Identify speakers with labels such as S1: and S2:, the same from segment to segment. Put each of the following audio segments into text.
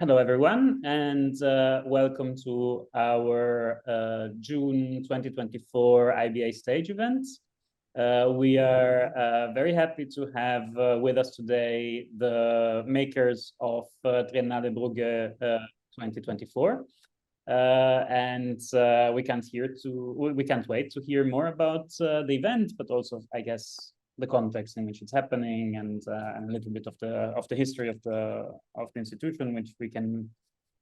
S1: Hello, everyone, and welcome to our June 2024 IBA stage event. We are very happy to have with us today the makers of Triennale Brugge 2024. And we can't wait to hear more about the event, but also, I guess, the context in which it's happening and a little bit of the history of the institution, which we can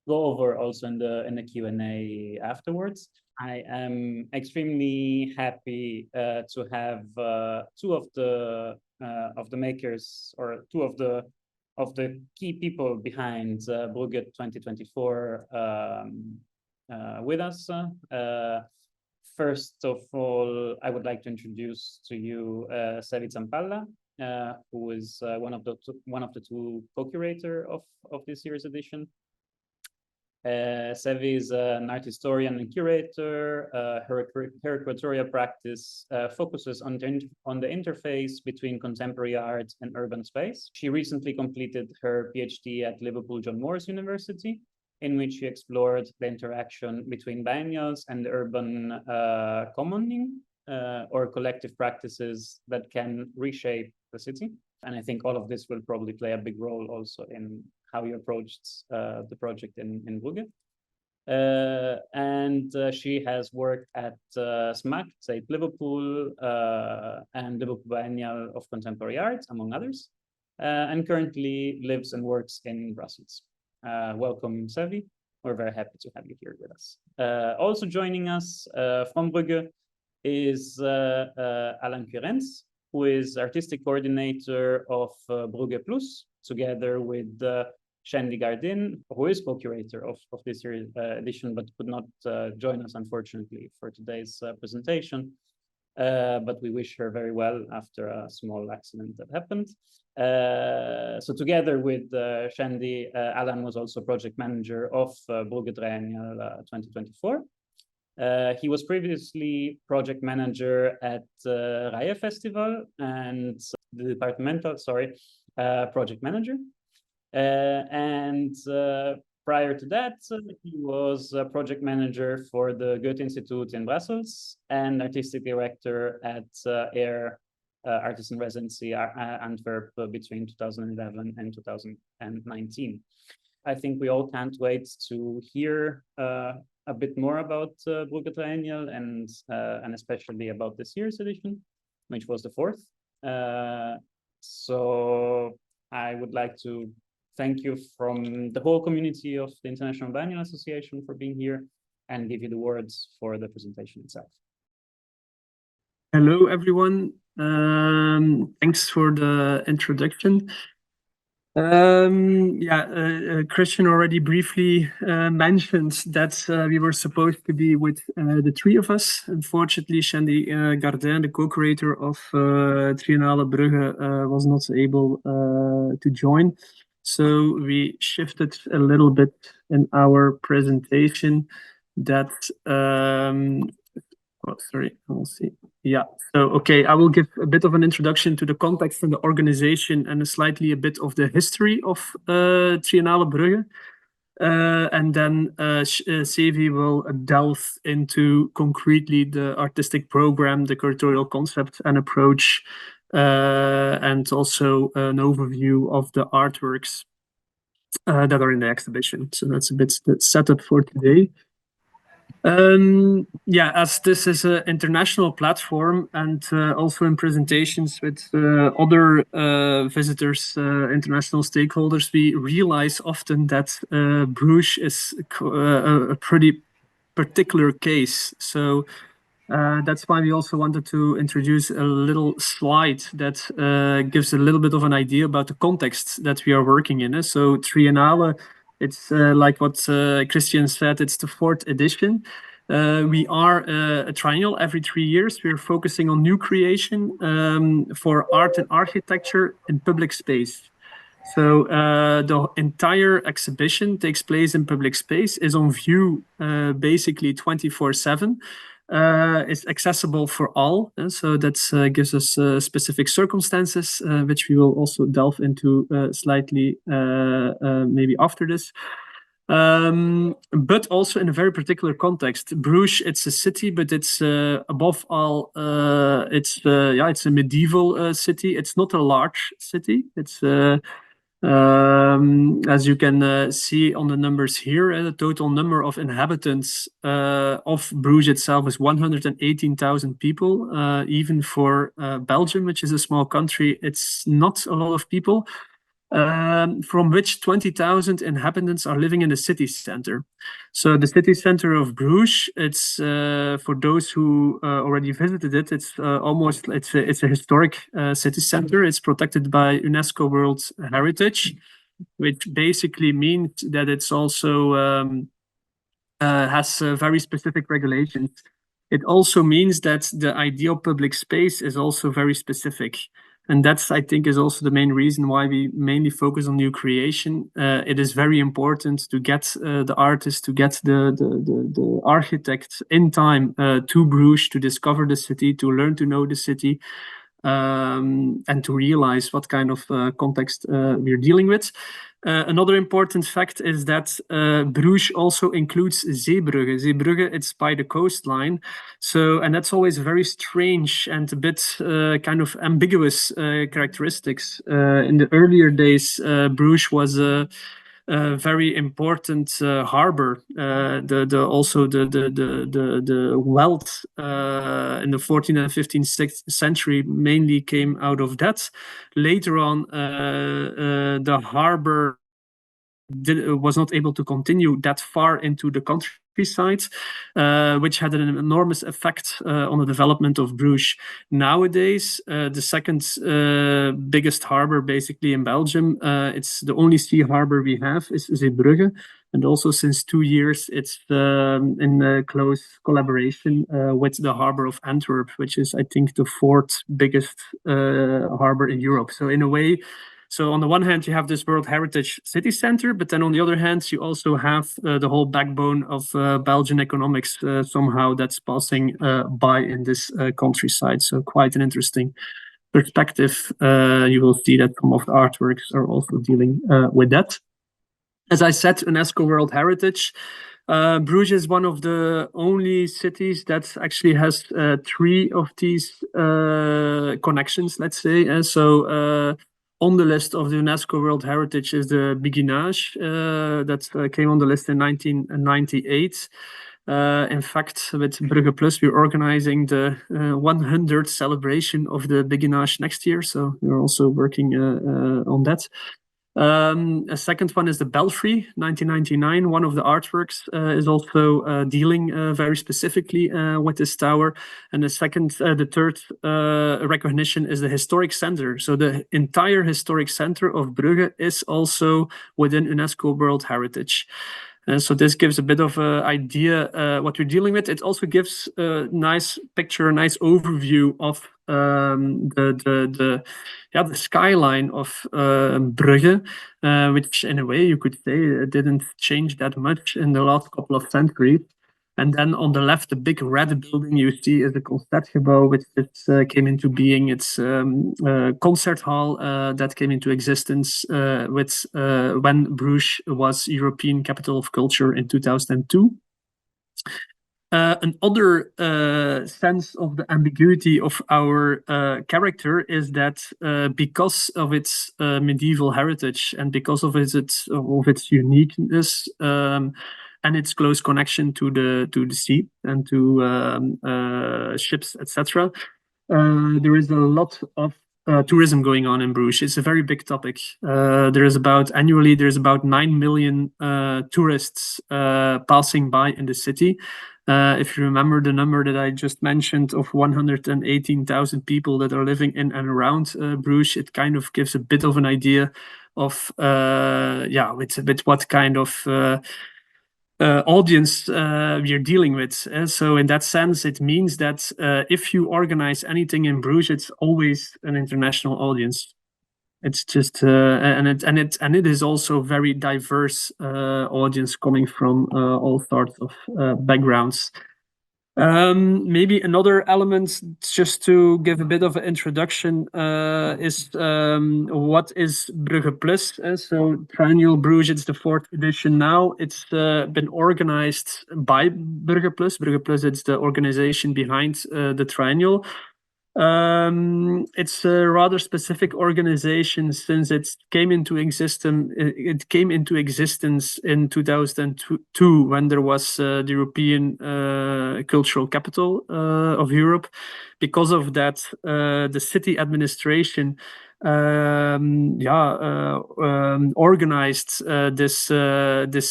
S1: go over also in the Q&A afterwards. I am extremely happy to have two of the makers, or two of the key people behind Brugge 2024 with us. First of all, I would like to introduce to you Sevie Tsampalla, who is one of the two co-curator of this year's edition. Sevie is an art historian and curator. Her curatorial practice focuses on the interface between contemporary art and urban space. She recently completed her PhD at Liverpool John Moores University, in which she explored the interaction between biennials and the urban commoning or collective practices that can reshape the city. And I think all of this will probably play a big role also in how you approached the project in Brugge. And she has worked at SMAC, Tate Liverpool, and Liverpool Biennial of Contemporary Art, among others, and currently lives and works in Brussels. Welcome, Sevie. We're very happy to have you here with us. Also joining us from Brugge is Alan Quireyns, who is artistic coordinator of Brugge Plus, together with Shandy Gardin, who is co-curator of this year's edition, but could not join us, unfortunately, for today's presentation. But we wish her very well after a small accident that happened. So together with Shandy, Alan was also project manager of Brugge Triennale 2024. He was previously project manager at Raya Festival and the departmental, project manager. And prior to that, he was a project manager for the Goethe Institute in Brussels and artistic director at AIR Artist in Residency Antwerp between 2011 and 2019. I think we all can't wait to hear a bit more about Brugge Triennale and especially about this year's edition, which was the fourth. So I would like to thank you from the whole community of the International Biennial Association for being here and give you the words for the presentation itself.
S2: Hello, everyone. Thanks for the introduction. Christian already briefly mentioned that we were supposed to be with the three of us. Unfortunately, Shandy Gardin, the co-curator of Triennale Brugge, was not able to join. So we shifted a little bit in our presentation that, I will give a bit of an introduction to the context and the organization and slightly a bit of the history of Triennale Brugge. And then Sevie will delve into concretely the artistic program, the curatorial concept and approach, and also an overview of the artworks that are in the exhibition. So that's a bit the setup for today. As this is an international platform and also in presentations with other visitors, international stakeholders, we realize often that Bruges is a pretty particular case. So that's why we also wanted to introduce a little slide that gives a little bit of an idea about the context that we are working in. So Triennale, it's like what Christian said, it's the fourth edition. We are a triennial every 3 years. We're focusing on new creation for art and architecture in public space. So the entire exhibition takes place in public space, is on view basically 24/7. It's accessible for all, so that gives us specific circumstances, which we will also delve into slightly maybe after this. but also in a very particular context. Bruges, it's a city, but it's above all, it's a medieval city. It's not a large city. It's as you can see on the numbers here, the total number of inhabitants of Bruges itself is 118,000 people. Even for Belgium, which is a small country, it's not a lot of people. From which 20,000 inhabitants are living in the city center. So the city center of Bruges, it's for those who already visited it, it's a historic city center. It's protected by UNESCO World Heritage, which basically means that it's also has very specific regulations. It also means that the ideal public space is also very specific. And that's, I think, is also the main reason why we mainly focus on new creation. It is very important to get the artist, to get the architect in time to Bruges, to discover the city, to learn to know the city, and to realize what kind of context we're dealing with. Another important fact is that Bruges also includes Zeebrugge. Zeebrugge, it's by the coastline. So, and that's always very strange and a bit kind of ambiguous characteristics. In the earlier days, Bruges was a very important harbor. Also the wealth in the 14th and 15th century mainly came out of that. Later on, the harbor was not able to continue that far into the countryside, which had an enormous effect on the development of Bruges. Nowadays, the second biggest harbor basically in Belgium, it's the only sea harbor we have, is Zeebrugge. And also since 2 years, it's in close collaboration with the harbor of Antwerp, which is, I think, the fourth biggest harbor in Europe. So in a way, so on the one hand, you have this World Heritage City Center, but then on the other hand, you also have the whole backbone of Belgian economics somehow that's passing by in this countryside. So quite an interesting perspective. You will see that some of the artworks are also dealing with that. As I said, UNESCO World Heritage. Bruges is one of the only cities that actually has 3 of these connections, let's say. On the list of the UNESCO World Heritage is the Biennial that came on the list in 1998. In fact, with Brugge Plus, we're organizing the 100th celebration of the Biennial next year. So we're also working on that. A second one is the Belfry, 1999. One of the artworks is also dealing very specifically with this tower. And the third recognition is the historic center. So the entire historic center of Brugge is also within UNESCO World Heritage. And so this gives a bit of an idea what we're dealing with. It also gives a nice picture, a nice overview of the skyline of Brugge, which in a way you could say didn't change that much in the last couple of centuries. And then on the left, the big red building you see is the Concertgebouw, which came into being. It's a concert hall that came into existence when Bruges was European Capital of Culture in 2002. Another sense of the ambiguity of our character is that because of its medieval heritage and because of its uniqueness and its close connection to the sea and to ships, etc., there is a lot of tourism going on in Bruges. It's a very big topic. Annually there's about 9 million tourists passing by in the city. If you remember the number that I just mentioned of 118,000 people that are living in and around Bruges, it kind of gives a bit of an idea of what kind of audience we're dealing with. So in that sense, it means that if you organize anything in Bruges, it's always an international audience. It's just and it is also very diverse audience coming from all sorts of backgrounds. Maybe another element, just to give a bit of an introduction, is what is Brugge Plus? So Triennale Brugge, it's the 4th edition now. It's been organized by Brugge Plus. Brugge Plus, it's the organization behind the Triennale. It's a rather specific organization since it came into existence. It came into existence in 2002 when there was the European Cultural Capital of Europe. Because of that, the city administration organized this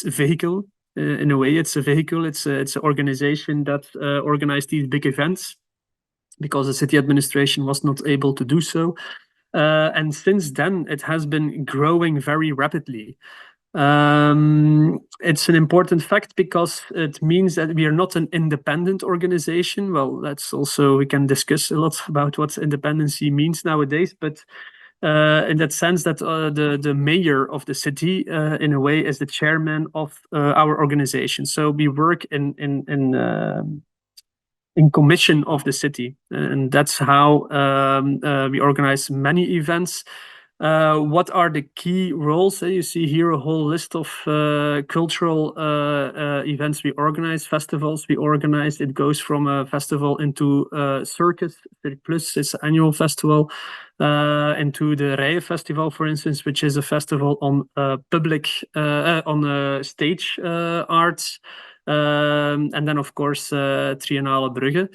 S2: vehicle. In a way, it's a vehicle. It's an organization that organized these big events, because the city administration was not able to do so. And since then, it has been growing very rapidly. It's an important fact because it means that we are not an independent organization. Well, that's also, we can discuss a lot about what independency means nowadays, but in that sense that the mayor of the city, in a way, is the chairman of our organization. So we work in commission of the city, and that's how we organize many events. What are the key roles? You see here a whole list of cultural events we organize, festivals we organize. It goes from a festival into Circus Plus, it's an annual festival, into the Rijen Festival, for instance, which is a festival on on stage arts. And then, of course, Triennale Brugge.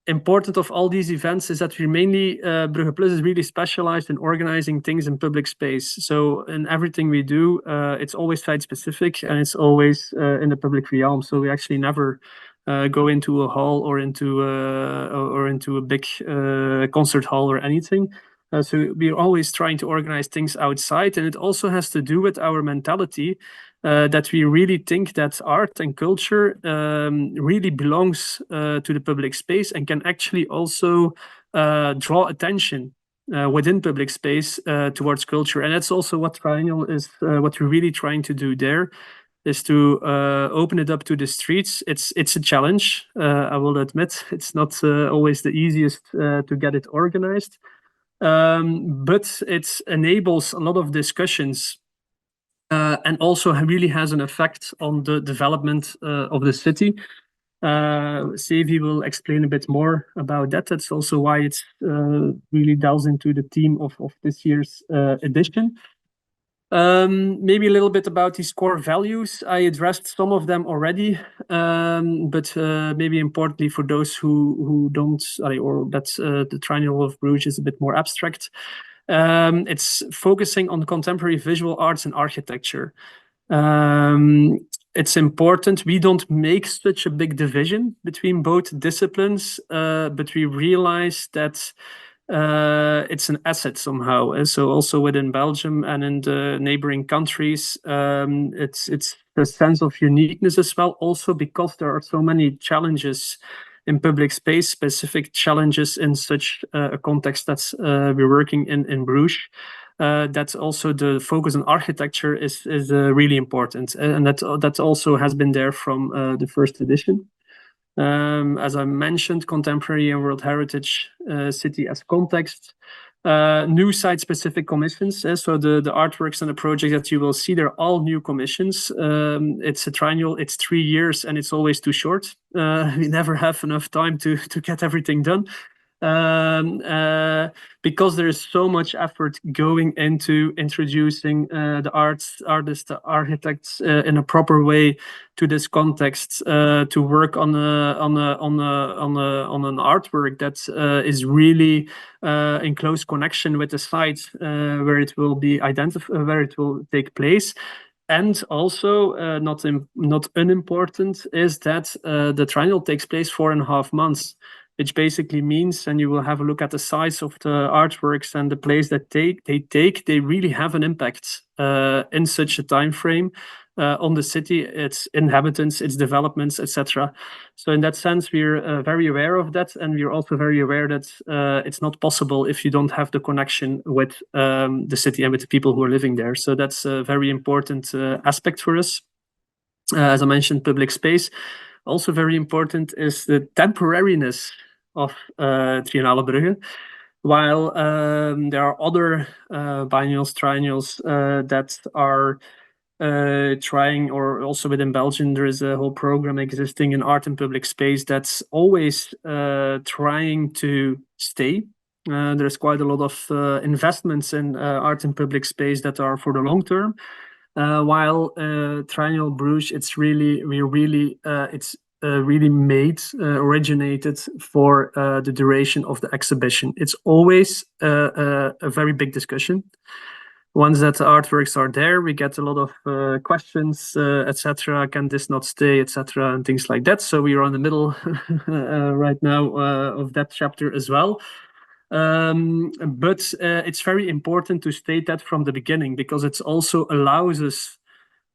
S2: Important of all these events is that we mainly, Brugge Plus is really specialized in organizing things in public space. So in everything we do, it's always site specific and it's always in the public realm. So we actually never go into a hall or into a big concert hall or anything. So we're always trying to organize things outside, and it also has to do with our mentality. That we really think that art and culture really belongs to the public space and can actually also draw attention within public space towards culture. And that's also what Triennale is, what we're really trying to do there, is to open it up to the streets. It's a challenge, I will admit. It's not always the easiest to get it organized, but it enables a lot of discussions. And also really has an effect on the development of the city. Sevie will explain a bit more about that. That's also why it's really delves into the theme of this year's edition. Maybe a little bit about these core values. I addressed some of them already, but maybe importantly for those who don't, or that's the Triennale of Bruges is a bit more abstract. It's focusing on contemporary visual arts and architecture. It's important. We don't make such a big division between both disciplines, but we realize that it's an asset somehow. And so also within Belgium and in the neighboring countries, it's a sense of uniqueness as well, also because there are so many challenges in public space, specific challenges in such a context that's we're working in Bruges. That's also the focus on architecture is really important, and that also has been there from the first edition. As I mentioned, contemporary and World Heritage city as context. New site-specific commissions. So the artworks and the projects that you will see, they're all new commissions. It's a triennial, it's 3 years, and it's always too short. We never have enough time to get everything done. Because there is so much effort going into introducing the artists, the architects in a proper way to this context, to work on an artwork that is really in close connection with the site where it will be identified, where it will take place. And also, not unimportant, is that the triennial takes place 4.5 months, which basically means, and you will have a look at the size of the artworks and the place that they really have an impact in such a time frame on the city, its inhabitants, its developments, etc. So in that sense, we're very aware of that, and we're also very aware that it's not possible if you don't have the connection with the city and with the people who are living there. So that's a very important aspect for us. As I mentioned, public space. also very important is the temporariness of Triennale Brugge. While there are other biennials, triennials that are trying, or also within Belgium, there is a whole program existing in art and public space that's always trying to stay. There's quite a lot of investments in art and public space that are for the long term. While Triennale Brugge, it's really originated for the duration of the exhibition. It's always a very big discussion. Once that the artworks are there, we get a lot of questions, etc. Can this not stay, etc., and things like that. So we are in the middle right now of that chapter as well. But it's very important to state that from the beginning, because it also allows us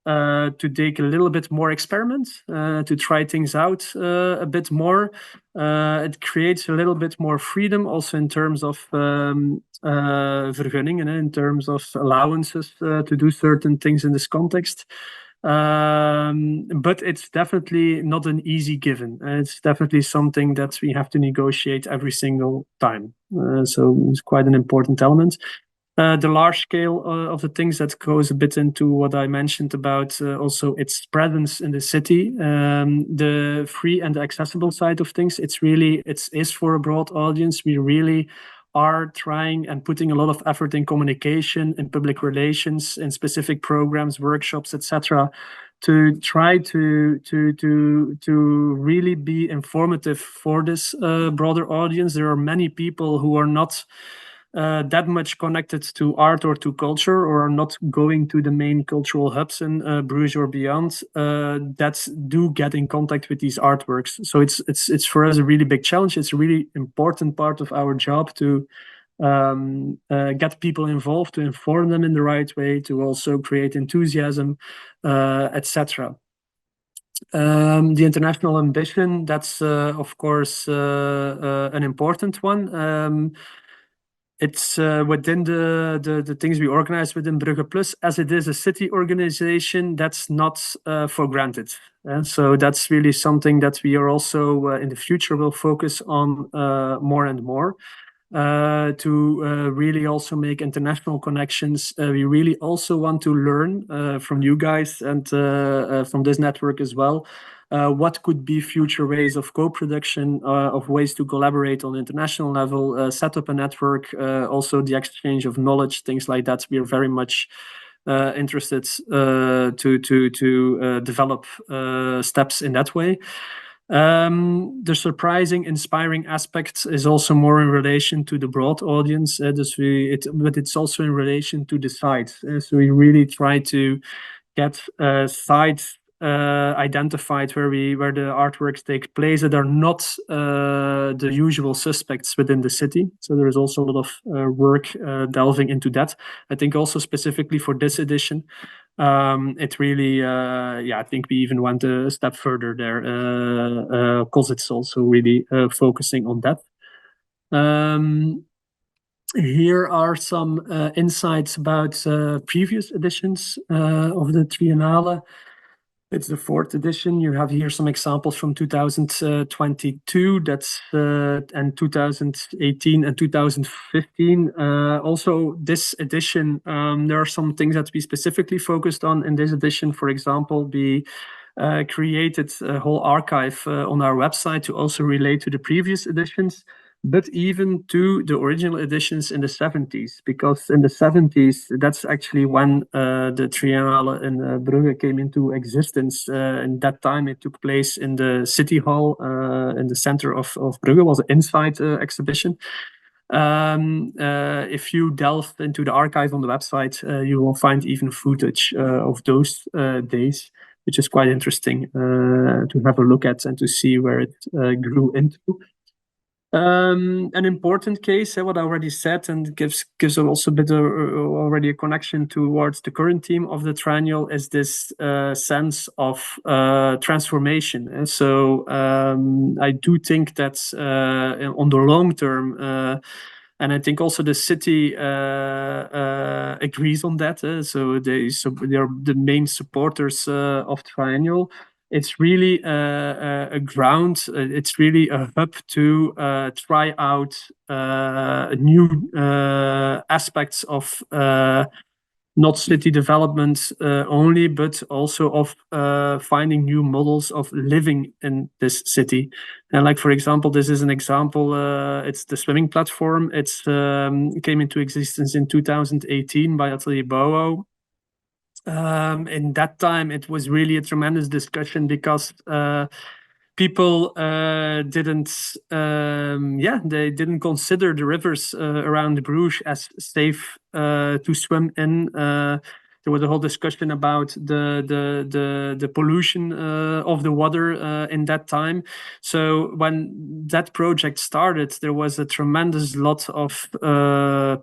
S2: to take a little bit more experiment, to try things out a bit more. It creates a little bit more freedom also in terms of vergunningen, in terms of allowances to do certain things in this context. But it's definitely not an easy given. It's definitely something that we have to negotiate every single time. So it's quite an important element. The large scale of the things that goes a bit into what I mentioned about also its presence in the city, the free and accessible side of things. It is for a broad audience. We really are trying and putting a lot of effort in communication, in public relations, in specific programs, workshops, etc., to try to really be informative for this broader audience. There are many people who are not that much connected to art or to culture, or are not going to the main cultural hubs in Bruges or beyond, that do get in contact with these artworks. So it's for us a really big challenge. It's a really important part of our job to get people involved, to inform them in the right way, to also create enthusiasm, etc. The international ambition, that's of course an important one. It's within the things we organize within Brugge Plus, as it is a city organization, that's not for granted. So that's really something that we are also in the future will focus on more and more. To really also make international connections. We really also want to learn from you guys and from this network as well. What could be future ways of co-production, of ways to collaborate on international level, set up a network, also the exchange of knowledge, things like that. We are very much interested to develop steps in that way. The surprising, inspiring aspect is also more in relation to the broad audience, but it's also in relation to the sites. So we really try to get sites identified where the artworks take place that are not the usual suspects within the city. So there is also a lot of work delving into that. I think also specifically for this edition, it really, I think we even went a step further there, because it's also really focusing on that. Here are some insights about previous editions of the Triennale. It's the 4th edition. You have here some examples from 2022, and 2018 and 2015. Also, this edition, there are some things that we specifically focused on in this edition. For example, we created a whole archive on our website to also relate to the previous editions, but even to the original editions in the 70s, because in the 70s, that's actually when the Triennale in Brugge came into existence. In that time, it took place in the city hall in the center of Brugge. It was an inside exhibition. If you delve into the archive on the website, you will find even footage of those days, which is quite interesting to have a look at and to see where it grew into. An important case, what I already said, and gives also a bit already a connection towards the current theme of the Triennial, is this sense of transformation. And so I do think that on the long term, and I think also the city agrees on that. So they are the main supporters of Triennial. it's really a ground. It's really a hub to try out new aspects of not city development only, but also of finding new models of living in this city. And like, for example, this is an example, it's the swimming platform. It's came into existence in 2018 by Atelier Bouwo. In that time, it was really a tremendous discussion because people didn't they didn't consider the rivers around Bruges as safe to swim in. There was a whole discussion about the pollution of the water in that time. So when that project started, there was a tremendous lot of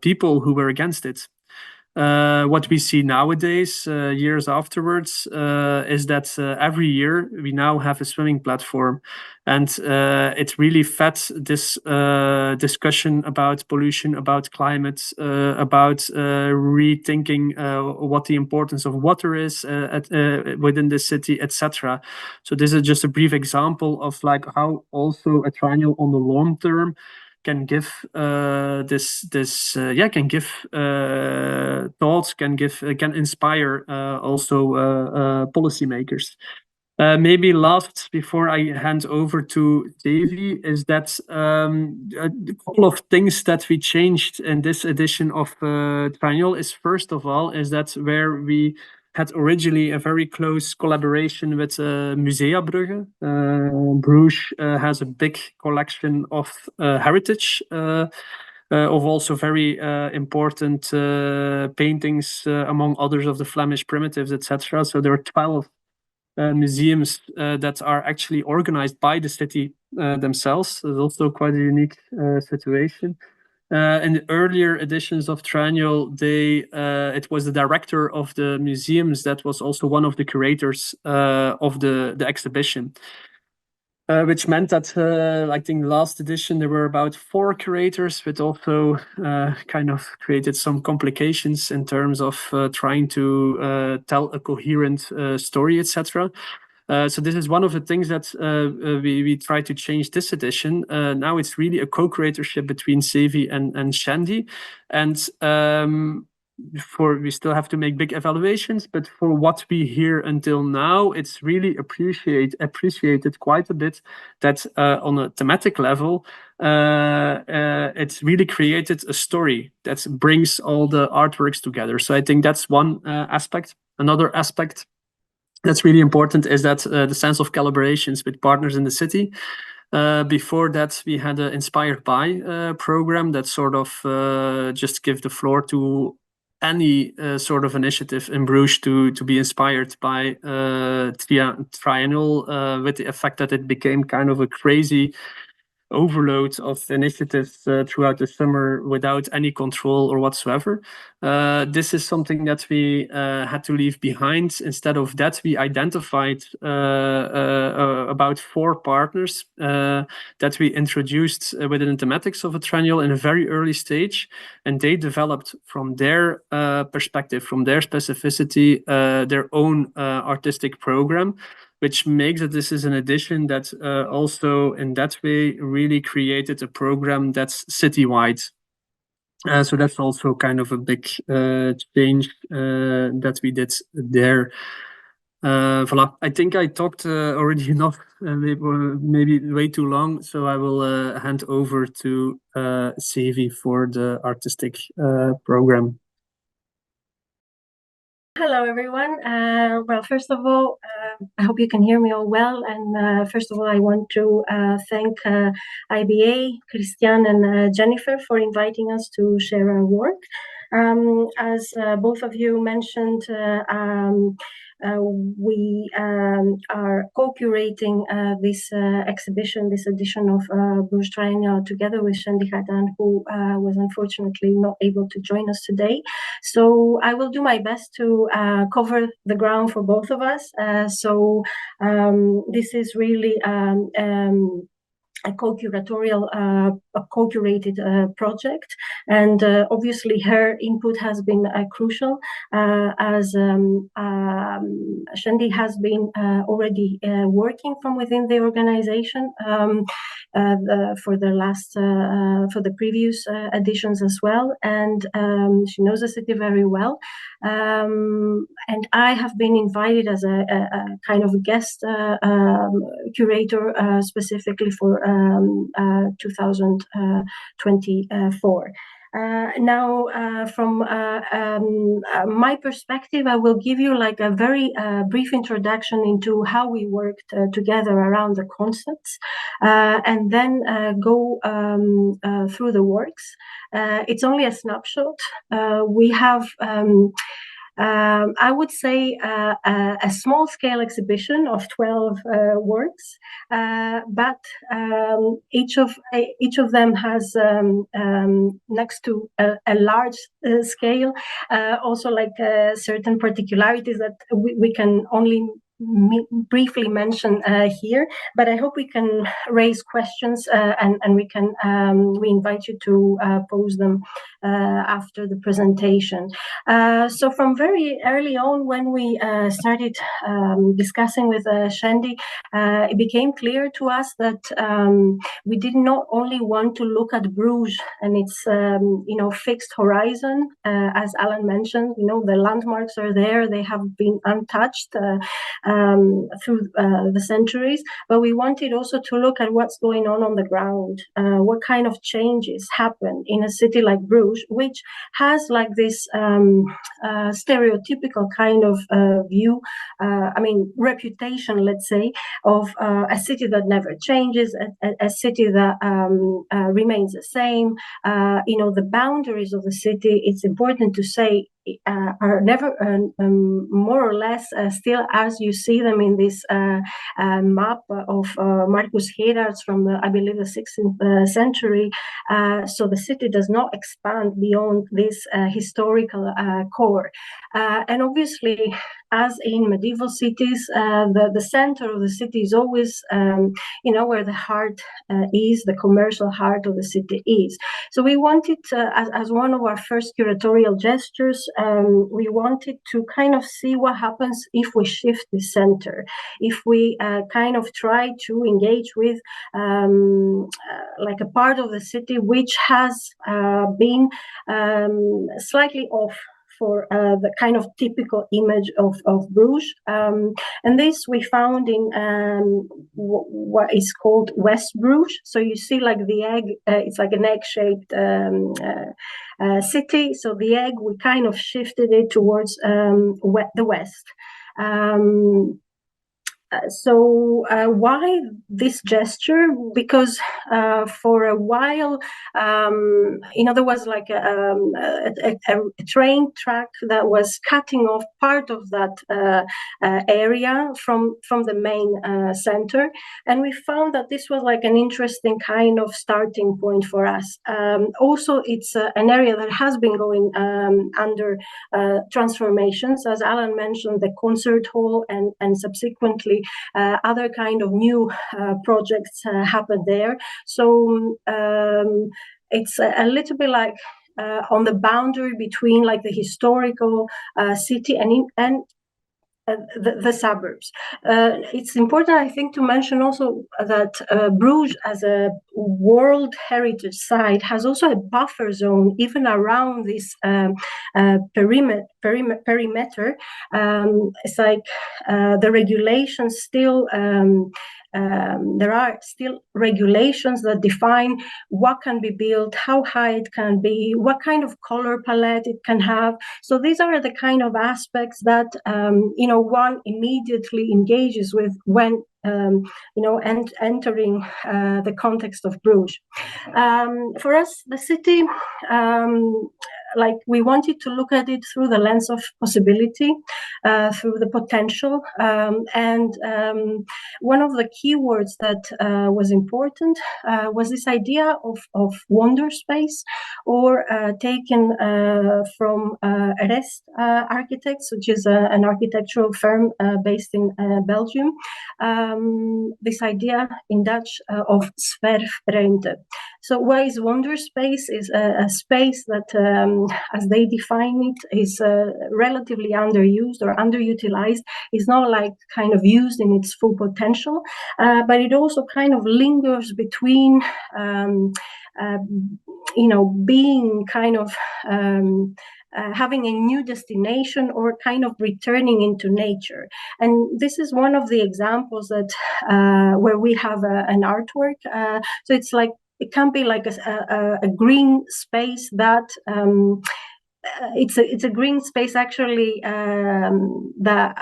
S2: people who were against it. What we see nowadays, years afterwards, is that every year we now have a swimming platform, and it really fed this discussion about pollution, about climate, about rethinking what the importance of water is within the city, etc. So this is just a brief example of like how also a triennial on the long term can give can give thoughts, can inspire also policymakers. Maybe last, before I hand over to Sevie, is that a couple of things that we changed in this edition of Triennial is, first of all, is that where we had originally a very close collaboration with Musea Brugge. Bruges has a big collection of heritage, of also very important paintings, among others, of the Flemish primitives, etc. So there are 12 museums that are actually organized by the city themselves. It's also quite a unique situation. In the earlier editions of Triennial, it was the director of the museums that was also one of the curators of the exhibition. Which meant that I think the last edition there were about 4 curators, but also kind of created some complications in terms of trying to tell a coherent story, etc. So this is one of the things that we try to change this edition. Now it's really a co-curatorship between Sevie and Shandy, and we still have to make big evaluations, but for what we hear until now, it's really appreciated quite a bit that on a thematic level, it's really created a story that brings all the artworks together. So I think that's one aspect. Another aspect that's really important is that the sense of collaborations with partners in the city. Before that, we had an Inspired By program that sort of just give the floor to any sort of initiative in Bruges to be inspired by Triennial, with the effect that it became kind of a crazy overload of initiatives throughout the summer without any control or whatsoever. This is something that we had to leave behind. Instead of that, we identified about 4 partners that we introduced within the thematics of a triennial in a very early stage, and they developed from their perspective, from their specificity, their own artistic program, which makes that this is an edition that also in that way really created a program that's citywide. So that's also kind of a big change that we did there. Voilà. I think I talked already enough, maybe way too long, so I will hand over to Sevie for the artistic program.
S3: Hello, everyone. Well, first of all, I hope you can hear me all well. And first of all, I want to thank IBA, Christian, and Jennifer for inviting us to share our work. As both of you mentioned, we are co-curating this exhibition, this edition of Bruges Triennial, together with Shandy Khaitan, who was unfortunately not able to join us today. So I will do my best to cover the ground for both of us. This is really a co-curatorial, a co-curated project, and obviously her input has been crucial, as Shendi has been already working from within the organization for the previous editions as well, and she knows the city very well. And I have been invited as a kind of guest curator specifically for 2024. Now, from my perspective, I will give you like a very brief introduction into how we worked together around the concepts, and then go through the works. It's only a snapshot. We have I would say a small-scale exhibition of 12 works, but each of them has next to a large scale also like certain particularities that we can only briefly mention here, but I hope we can raise questions and we invite you to pose them after the presentation. So from very early on, when we started discussing with Shendi, it became clear to us that we did not only want to look at Bruges and its fixed horizon, as Alan mentioned. The landmarks are there; they have been untouched through the centuries, but we wanted also to look at what's going on the ground, what kind of changes happen in a city like Bruges, which has like this stereotypical kind of view, reputation, let's say, of a city that never changes, a city that remains the same. The boundaries of the city, it's important to say, are never more or less still as you see them in this map of Marcus Gerards from I believe the 16th century. So the city does not expand beyond this historical core, and obviously, as in medieval cities, the center of the city is always where the heart is, the commercial heart of the city is. So we wanted, as one of our first curatorial gestures, we wanted to kind of see what happens if we shift the center, if we kind of try to engage with like a part of the city which has been slightly off for the kind of typical image of Bruges. And this we found in what is called West Bruges. So you see like the egg, it's like an egg-shaped city. So the egg, we kind of shifted it towards the west. So why this gesture? Because for a while, there was like a train track that was cutting off part of that area from the main center, and we found that this was like an interesting kind of starting point for us. Also, it's an area that has been going under transformations, as Alan mentioned, the concert hall and subsequently other kind of new projects happened there. So it's a little bit like on the boundary between like the historical city and the suburbs. It's important, I think, to mention also that Bruges, as a World Heritage Site, has also a buffer zone even around this perimeter. It's like the regulations still. There are still regulations that define what can be built, how high it can be, what kind of color palette it can have. So these are the kind of aspects that one immediately engages with when entering the context of Bruges. For us, the city like we wanted to look at it through the lens of possibility, through the potential, and one of the keywords that was important was this idea of wonder space, or taken from Rest Architects, which is an architectural firm based in Belgium. This idea in Dutch of zwerfruimte. So why is wonder space? Is a space that, as they define it, is relatively underused or underutilized. It's not like kind of used in its full potential, but it also kind of lingers between, being kind of having a new destination or kind of returning into nature. And this is one of the examples that where we have an artwork. So it's like, it can be like a green space that it's a green space actually that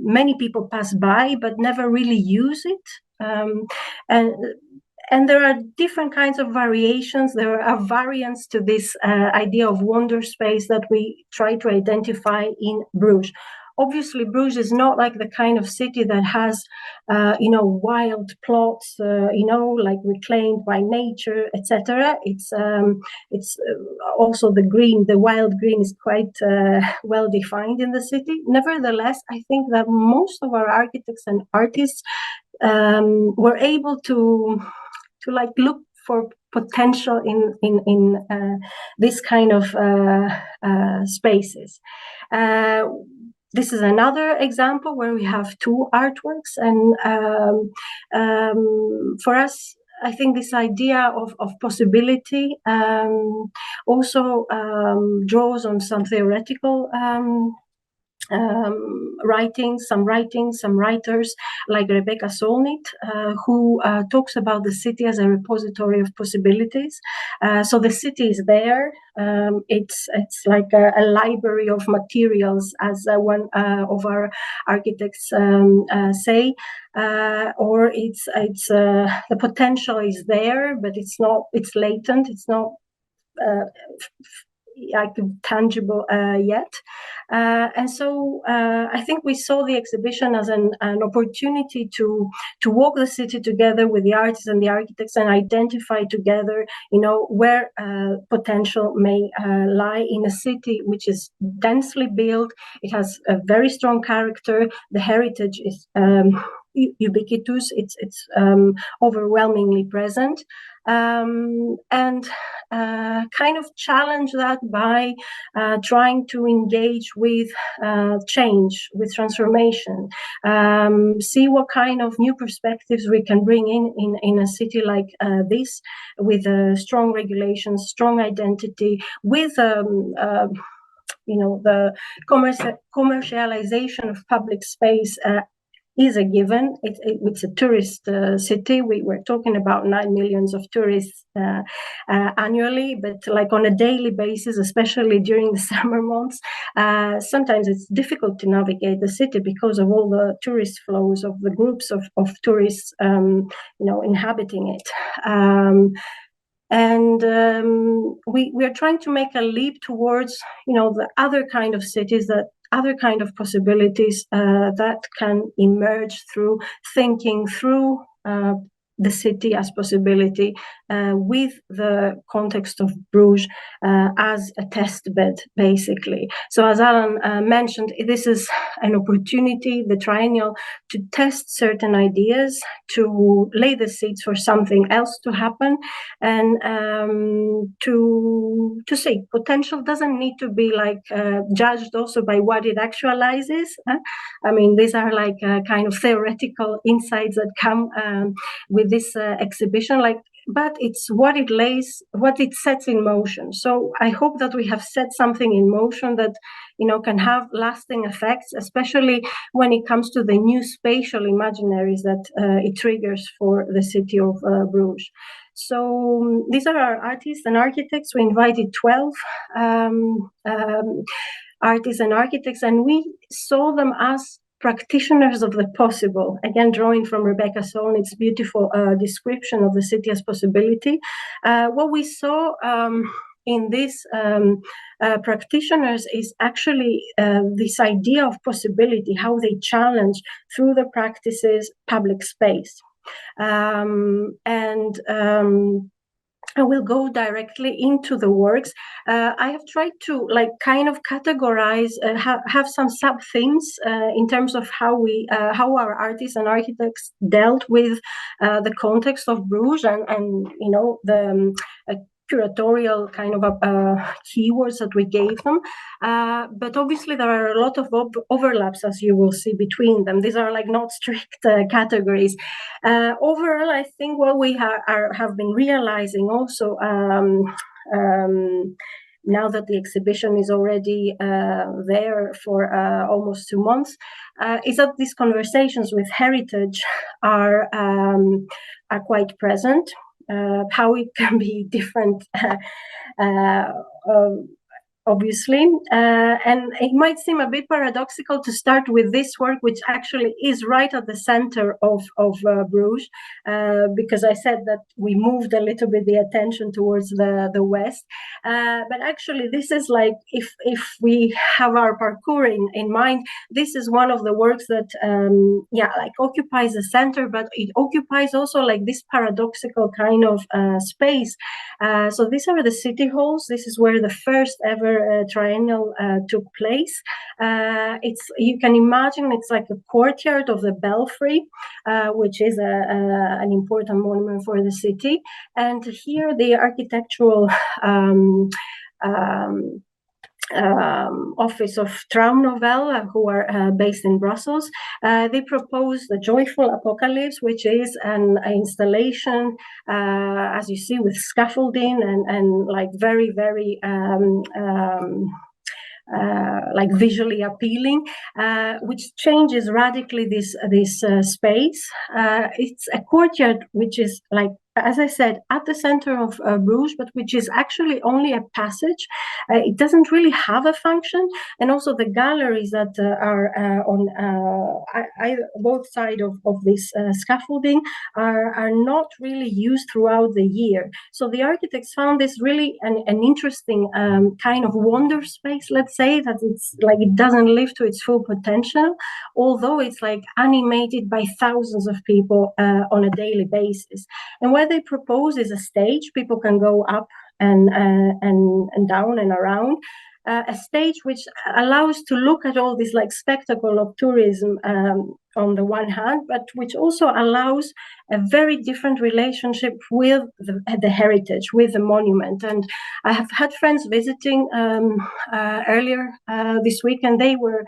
S3: many people pass by but never really use it. And there are different kinds of variations. There are variants to this idea of wonder space that we try to identify in Bruges. Obviously, Bruges is not like the kind of city that has, wild plots, like reclaimed by nature, etc. It's also the wild green is quite well defined in the city. Nevertheless, I think that most of our architects and artists were able to like look for potential in this kind of spaces. This is another example where we have two artworks, and for us, I think this idea of possibility also draws on some theoretical writings, some writers like Rebecca Solnit, who talks about the city as a repository of possibilities. So the city is there. It's like a library of materials, as one of our architects say, or it's the potential is there, but it's not. It's latent. It's not like tangible yet. And so I think we saw the exhibition as an opportunity to walk the city together with the artists and the architects and identify together, where potential may lie in a city which is densely built. It has a very strong character. The heritage is ubiquitous. It's overwhelmingly present. And kind of challenge that by trying to engage with change, with transformation, see what kind of new perspectives we can bring in a city like this, with strong regulations, strong identity, with the commercialization of public space is a given. It's a tourist city. We're talking about 9 million of tourists annually, but like on a daily basis, especially during the summer months, sometimes it's difficult to navigate the city because of all the tourist flows of the groups of tourists, inhabiting it. And we are trying to make a leap towards, the other kind of cities, other kind of possibilities that can emerge through thinking through the city as possibility, with the context of Bruges as a test bed, basically. So as Alan mentioned, this is an opportunity, the Triennial, to test certain ideas, to lay the seeds for something else to happen, and to see. Potential doesn't need to be like judged also by what it actualizes. I mean, these are like kind of theoretical insights that come with this exhibition, but it's what it sets in motion. So I hope that we have set something in motion that can have lasting effects, especially when it comes to the new spatial imaginaries that it triggers for the city of Bruges. So these are our artists and architects. We invited 12 artists and architects, and we saw them as practitioners of the possible, again drawing from Rebecca Solnit's beautiful description of the city as possibility. What we saw in these practitioners is actually this idea of possibility, how they challenge through the practices public space. I will go directly into the works. I have tried to kind of categorize, have some sub themes in terms of how our artists and architects dealt with the context of Bruges and the curatorial kind of keywords that we gave them. But obviously there are a lot of overlaps, as you will see, between them. These are not strict categories. Overall, I think what we have been realizing also now that the exhibition is already there for almost 2 months, is that these conversations with heritage are quite present. How it can be different, obviously, and it might seem a bit paradoxical to start with this work, which actually is right at the center of Bruges, because I said that we moved a little bit the attention towards the west, but actually this is if we have our parcours in mind, this is one of the works that occupies the center, but it occupies also this paradoxical kind of space. So these are the city halls. This is where the first ever triennial took place. You can imagine it's like a courtyard of the Belfry, which is an important monument for the city. And here the architectural office of Traumnovel, who are based in Brussels, they propose the Joyful Apocalypse, which is an installation, as you see, with scaffolding and very, very visually appealing, which changes radically this space. It's a courtyard which is as I said, at the center of Bruges, but which is actually only a passage. It doesn't really have a function. And also the galleries that are on both sides of this scaffolding are not really used throughout the year. So the architects found this really an interesting kind of wonder space, let's say, that it's it doesn't live to its full potential, although it's animated by thousands of people on a daily basis. And what they propose is a stage. People can go up and down and around. A stage which allows to look at all this spectacle of tourism on the one hand, but which also allows a very different relationship with the heritage, with the monument. And I have had friends visiting earlier this week, and they were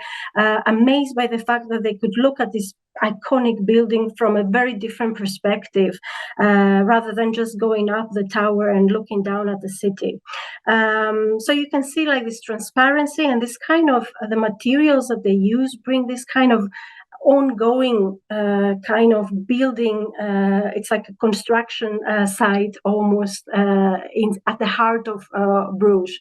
S3: amazed by the fact that they could look at this iconic building from a very different perspective, rather than just going up the tower and looking down at the city. So you can see this transparency and this kind of the materials that they use bring this kind of ongoing kind of building. It's like a construction site almost at the heart of Bruges.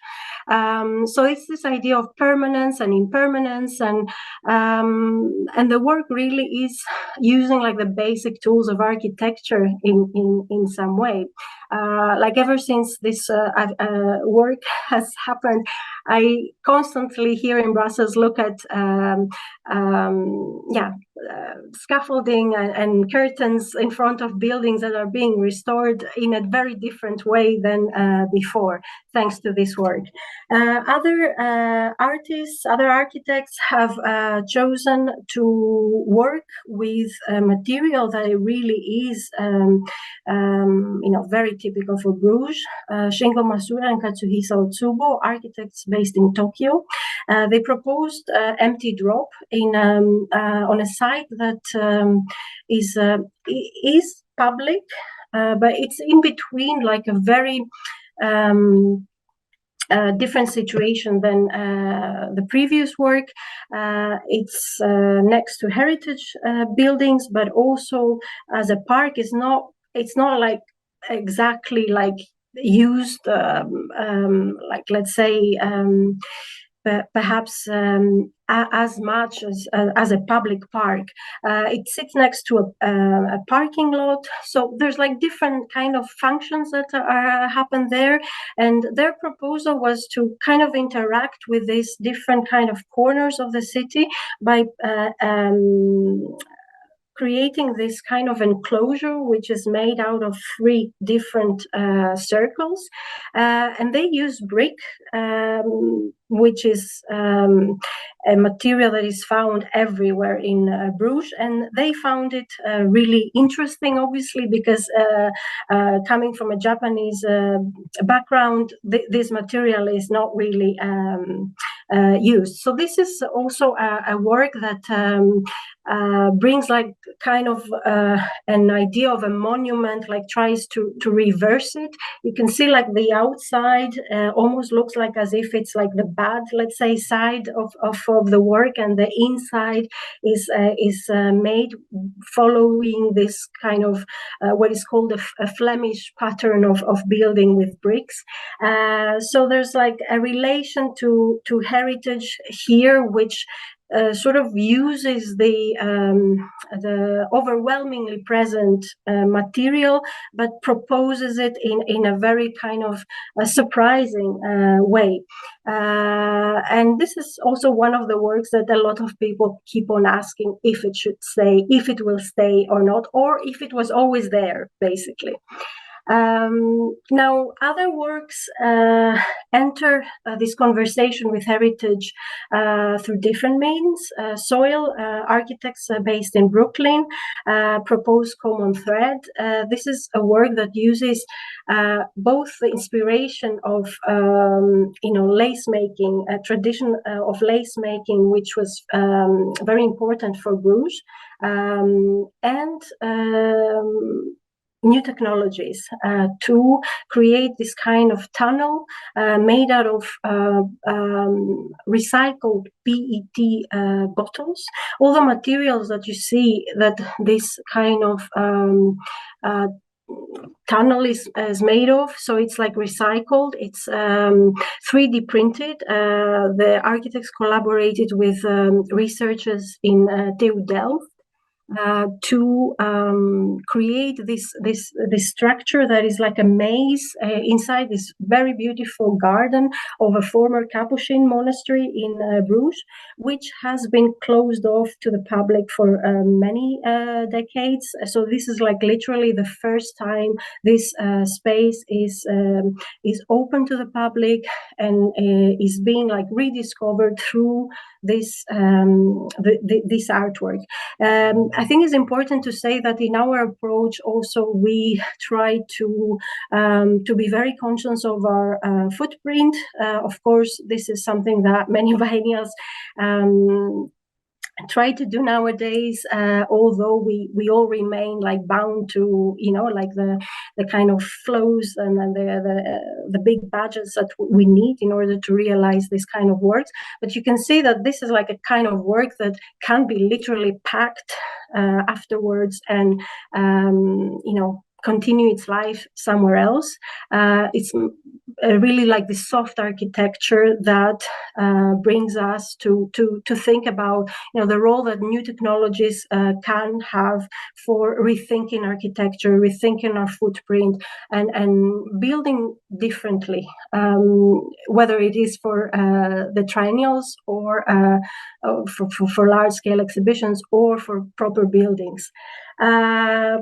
S3: So it's this idea of permanence and impermanence, and the work really is using the basic tools of architecture in some way. Ever since this work has happened, I constantly here in Brussels look at scaffolding and curtains in front of buildings that are being restored in a very different way than before, thanks to this work. Other artists, other architects have chosen to work with material that it really is very typical for Bruges. Shingo Masura and Katsuhisa Otsubo, architects based in Tokyo, they proposed empty drop on a site that is public, but it's in between a very different situation than the previous work. It's next to heritage buildings, but also as a park. It's not exactly used let's say perhaps as much as a public park. It sits next to a parking lot, so there's like different kind of functions that happen there. And their proposal was to kind of interact with these different kind of corners of the city by creating this kind of enclosure, which is made out of 3 different circles, and they use brick, which is a material that is found everywhere in Bruges, and they found it really interesting, obviously, because coming from a Japanese background, this material is not really used. So this is also a work that brings like kind of an idea of a monument, like tries to reverse it. You can see like the outside almost looks like as if it's like the bad, let's say, side of the work, and the inside is made following this kind of what is called a Flemish pattern of building with bricks. So there's like a relation to heritage here, which sort of uses the overwhelmingly present material, but proposes it in a very kind of surprising way. And this is also one of the works that a lot of people keep on asking if it should stay, if it will stay or not, or if it was always there, basically. Now, other works enter this conversation with heritage through different means. Soil architects based in Brooklyn propose Common Thread. This is a work that uses both the inspiration of lace making, a tradition of lace making, which was very important for Bruges, and new technologies to create this kind of tunnel made out of recycled PET bottles. All the materials that you see that this kind of tunnel is made of, so it's like recycled, it's 3D printed. The architects collaborated with researchers in TU Delft to create this structure that is like a maze inside this very beautiful garden of a former Capuchin monastery in Bruges, which has been closed off to the public for many decades. So this is like literally the first time this space is open to the public and is being like rediscovered through this this artwork. I think it's important to say that in our approach also we try to be very conscious of our footprint. Of course, this is something that many biennials try to do nowadays, although we all remain like bound to like the kind of flows and the big budgets that we need in order to realize this kind of works. But you can see that this is like a kind of work that can be literally packed afterwards and continue its life somewhere else. It's really like the soft architecture that brings us to think about the role that new technologies can have for rethinking architecture, rethinking our footprint, and building differently, whether it is for the triennials or for large-scale exhibitions or for proper buildings.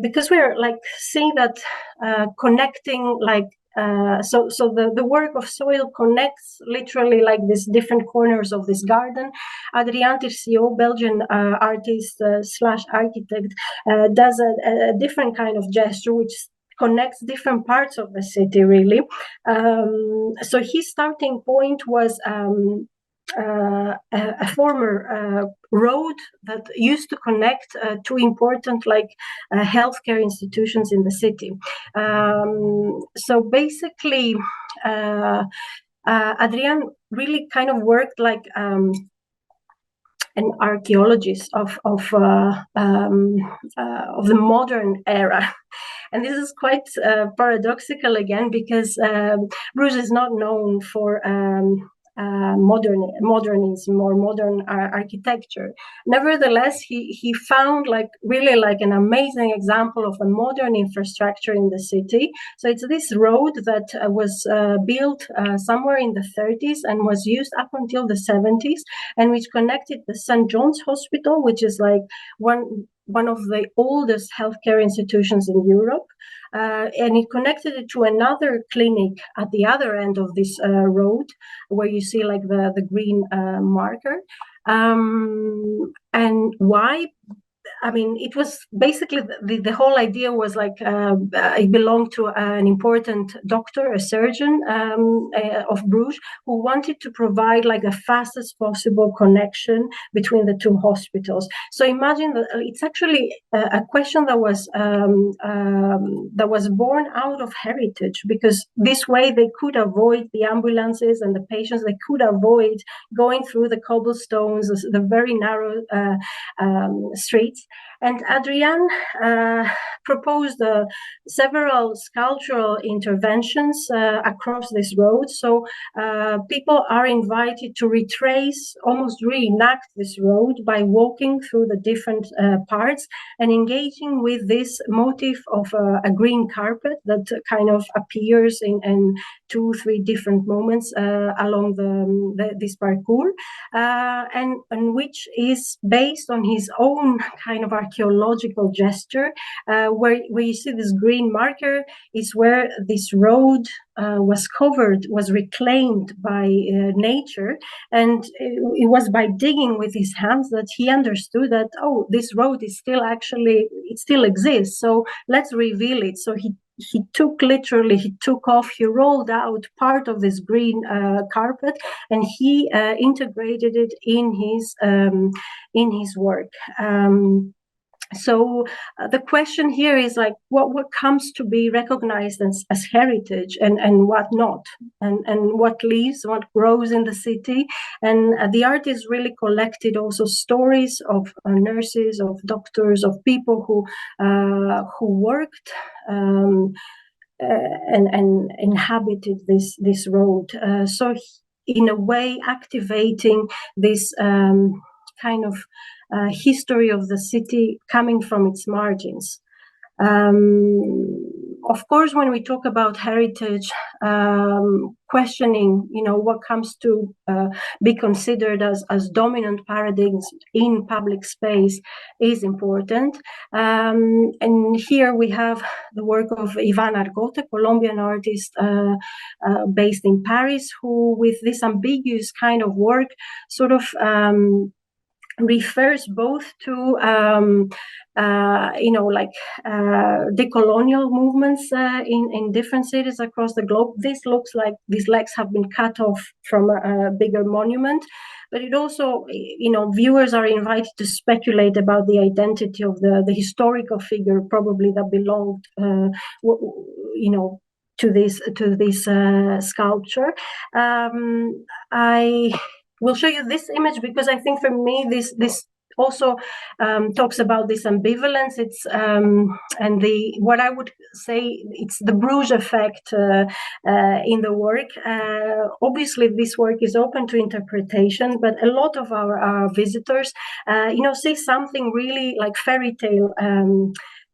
S3: Because we're like seeing that connecting like so the work of soil connects literally like these different corners of this garden. Adrien Tircio, Belgian artist slash architect, does a different kind of gesture which connects different parts of the city, really. So his starting point was a former road that used to connect two important healthcare institutions in the city. So basically, Adrien really kind of worked like an archaeologist of the modern era. And this is quite paradoxical again, because Bruges is not known for modernism or modern architecture. Nevertheless, he found really an amazing example of a modern infrastructure in the city. So it's this road that was built somewhere in the 30s and was used up until the 70s, and which connected the St. John's Hospital, which is one of the oldest healthcare institutions in Europe, and it connected it to another clinic at the other end of this road, where you see the green marker. And why? I mean, it was basically the whole idea was it belonged to an important doctor, a surgeon of Bruges, who wanted to provide the fastest possible connection between the two hospitals. So imagine that it's actually a question that was born out of heritage, because this way they could avoid the ambulances and the patients. They could avoid going through the cobblestones, the very narrow streets. And Adrian proposed several sculptural interventions across this road. So people are invited to almost reenact this road by walking through the different parts and engaging with this motif of a green carpet that kind of appears in 2-3 different moments along this parcours, and which is based on his own kind of archaeological gesture, where you see this green marker is where this road was reclaimed by nature, and it was by digging with his hands that he understood that, oh, this road is it still exists, so let's reveal it. So he rolled out part of this green carpet, and he integrated it in his work. So the question here is what comes to be recognized as heritage and what not, and what lives, what grows in the city. And the artist really collected also stories of nurses, of doctors, of people who worked and inhabited this road. So in a way, activating this kind of history of the city coming from its margins. Of course, when we talk about heritage, questioning, what comes to be considered as dominant paradigms in public space is important. And here we have the work of Ivan Argote, Colombian artist based in Paris, who, with this ambiguous kind of work, sort of refers both to decolonial movements in different cities across the globe. This looks like these legs have been cut off from a bigger monument, but it also, viewers are invited to speculate about the identity of the historical figure, probably that belonged, to this sculpture. I will show you this image because I think for me this also talks about this ambivalence. It's and what I would say it's the Bruges effect in the work. Obviously, this work is open to interpretation, but a lot of our visitors, see something really like fairy tale.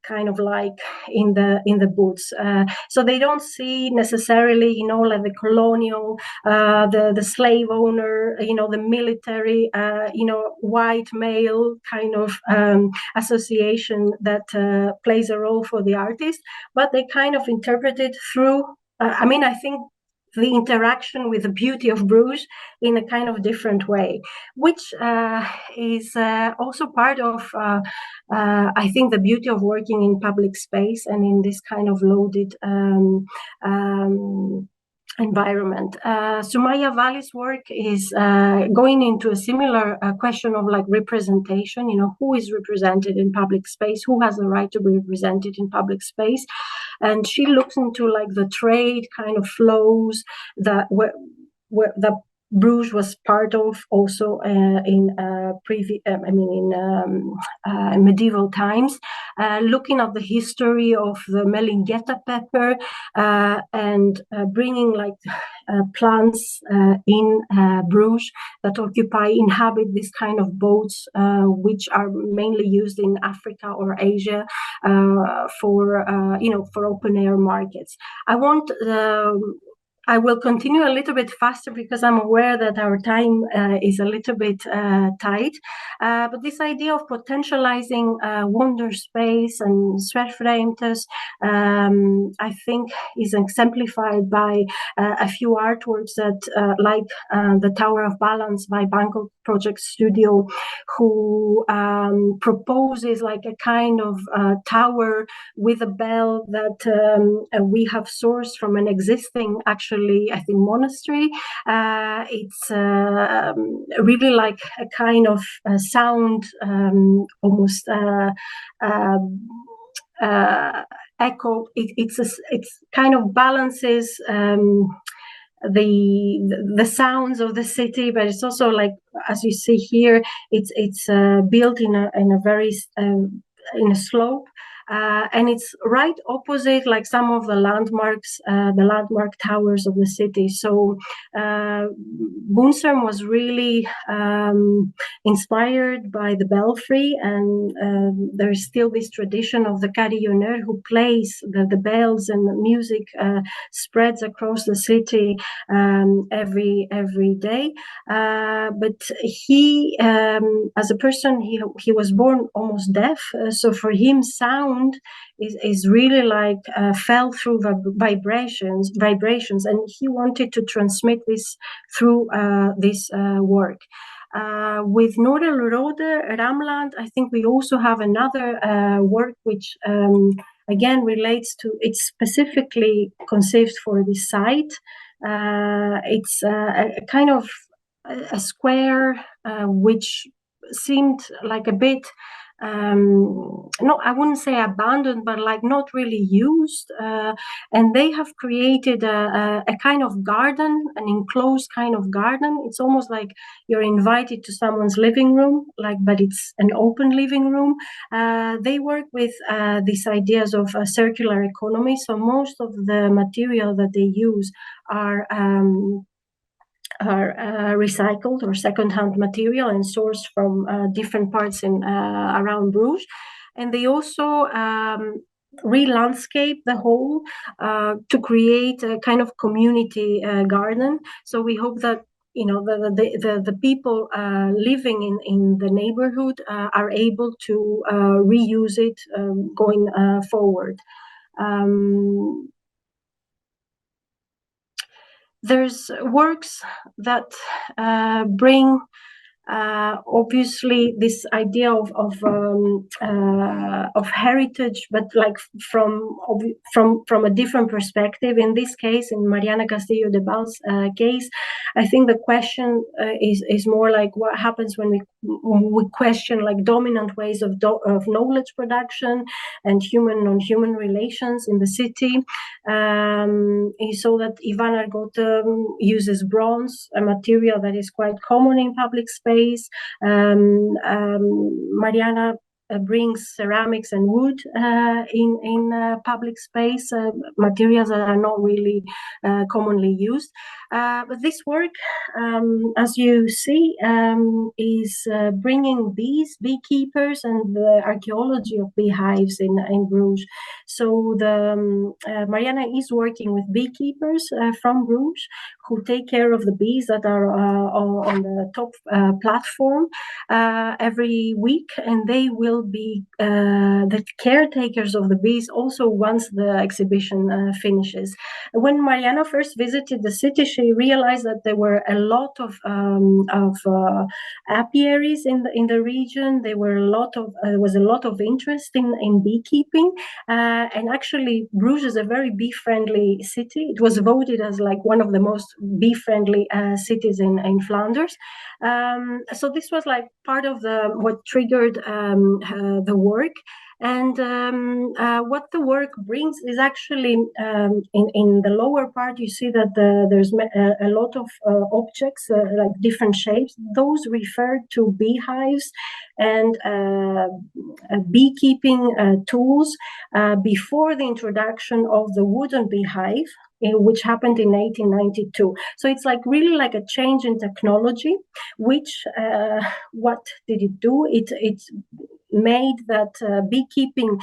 S3: Kind of like in the boots, so they don't see necessarily, like the colonial, the slave owner, the military, white male kind of association that plays a role for the artist, but they kind of interpret it through. I think the interaction with the beauty of Bruges in a kind of different way, which is also part of, I think, the beauty of working in public space and in this kind of loaded environment. Sumaya Vali's work is going into a similar question of representation, who is represented in public space, who has the right to be represented in public space. And she looks into the trade kind of flows that Bruges was part of also in medieval times, looking at the history of the Melinghetta pepper and bringing like plants in Bruges that inhabit this kind of boats, which are mainly used in Africa or Asia for open air markets. I will continue a little bit faster because I'm aware that our time is a little bit tight. But this idea of potentializing wonder space and Zwerfruimtes, I think, is exemplified by a few artworks that, like the Tower of Balance by Bangkok Project Studio, who proposes like a kind of tower with a bell that we have sourced from an existing, actually, I think, monastery. It's really like a kind of sound, almost echo. It's kind of balances the sounds of the city, but it's also like, as you see here, it's built in a very in a slope. And it's right opposite like some of the landmark towers of the city. So Boonsum was really inspired by the belfry, and there is still this tradition of the carillonneur who plays the bells, and the music spreads across the city every day. But he, as a person, he was born almost deaf, so for him sound is really like fell through the vibrations, and he wanted to transmit this through this work. With Noorderrode Ramland, I think we also have another work which again relates to, it's specifically conceived for this site. It's a kind of a square which seemed like a bit no, I wouldn't say abandoned, but like not really used. And they have created a kind of garden, an enclosed kind of garden. It's almost like you're invited to someone's living room, but it's an open living room. They work with these ideas of a circular economy. So most of the material that they use are recycled or second-hand material and sourced from different parts around Bruges. And they also re-landscape the whole to create a kind of community garden. So we hope that the people living in the neighborhood are able to reuse it going forward. There's works that bring obviously this idea of heritage, but like from a different perspective. In this case, in Mariana Castillo de Val's case, I think the question is more like what happens when we question like dominant ways of knowledge production and human non-human relations in the city. He saw that Ivan Argote uses bronze, a material that is quite common in public space. Mariana brings ceramics and wood in public space, materials that are not really commonly used. But this work, as you see, is bringing beekeepers, and the archaeology of beehives in Bruges. So Mariana is working with beekeepers from Bruges who take care of the bees that are on the top platform every week, and they will be the caretakers of the bees also once the exhibition finishes. When Mariana first visited the city, she realized that there were a lot of apiaries in the region. There was a lot of interest in beekeeping, and actually Bruges is a very bee-friendly city. It was voted as like one of the most bee-friendly cities in Flanders. So this was like part of what triggered the work. And what the work brings is actually in the lower part, you see that there's a lot of objects, like different shapes. Those refer to beehives and beekeeping tools before the introduction of the wooden beehive, which happened in 1892. So it's like really like a change in technology, which what did it do? It made that beekeeping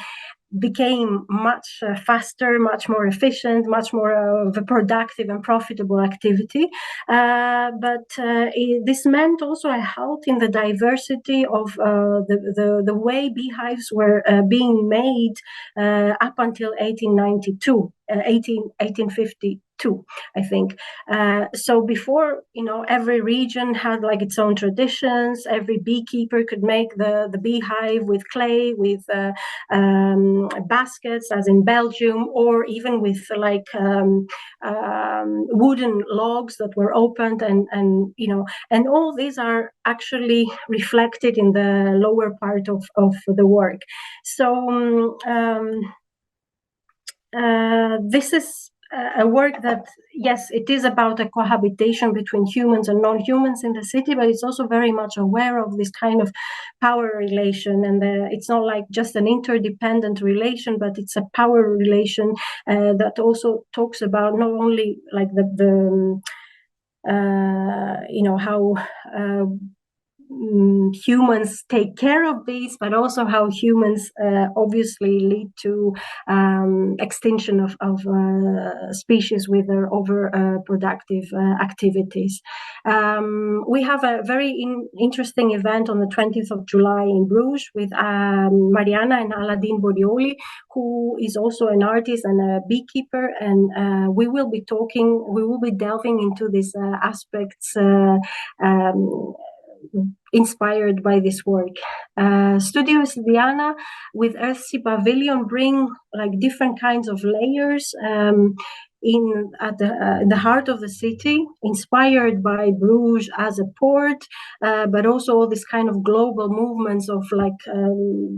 S3: became much faster, much more efficient, much more of a productive and profitable activity. But this meant also a halt in the diversity of the way beehives were being made up until 1852, I think. So before, every region had like its own traditions. Every beekeeper could make the beehive with clay, with baskets, as in Belgium, or even with like wooden logs that were opened, and all these are actually reflected in the lower part of the work. So this is a work that, yes, it is about a cohabitation between humans and non-humans in the city, but it's also very much aware of this kind of power relation, and it's not like just an interdependent relation, but it's a power relation that also talks about not only like how humans take care of these, but also how humans obviously lead to extinction of species with their overproductive activities. We have a very interesting event on the 20th of July in Bruges with Mariana and Aladin Borioli, who is also an artist and a beekeeper, and we will be delving into these aspects inspired by this work. Studios Diana with Earthsea Pavilion bring like different kinds of layers in the heart of the city, inspired by Bruges as a port, but also all this kind of global movements of like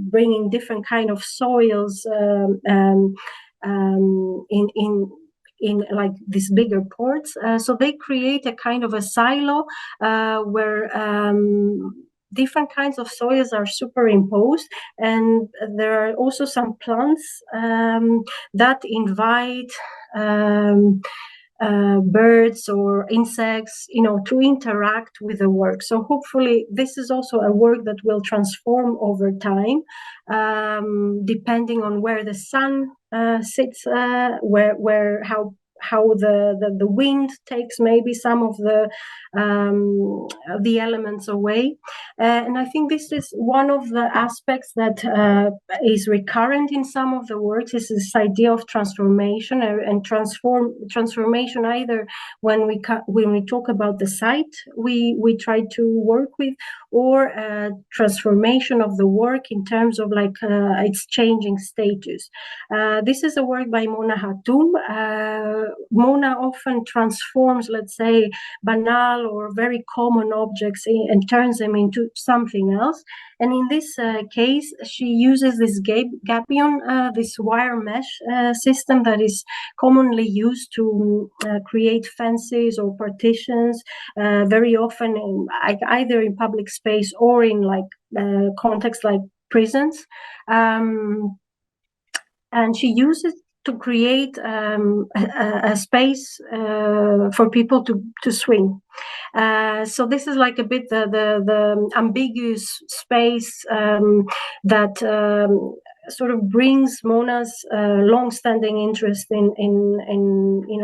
S3: bringing different kind of soils in like these bigger ports. So they create a kind of a silo where different kinds of soils are superimposed, and there are also some plants that invite birds or insects, to interact with the work. So hopefully this is also a work that will transform over time, depending on where the sun sits, how the wind takes maybe some of the elements away. And I think this is one of the aspects that is recurrent in some of the works, is this idea of transformation and transformation, either when we talk about the site we try to work with, or transformation of the work in terms of like its changing stages. This is a work by Mona Hatoum. Mona often transforms, let's say, banal or very common objects and turns them into something else. And in this case, she uses this gabion, this wire mesh system that is commonly used to create fences or partitions, very often either in public space or in like contexts like prisons. And she uses to create a space for people to swing. So this is like a bit the ambiguous space that sort of brings Mona's long-standing interest in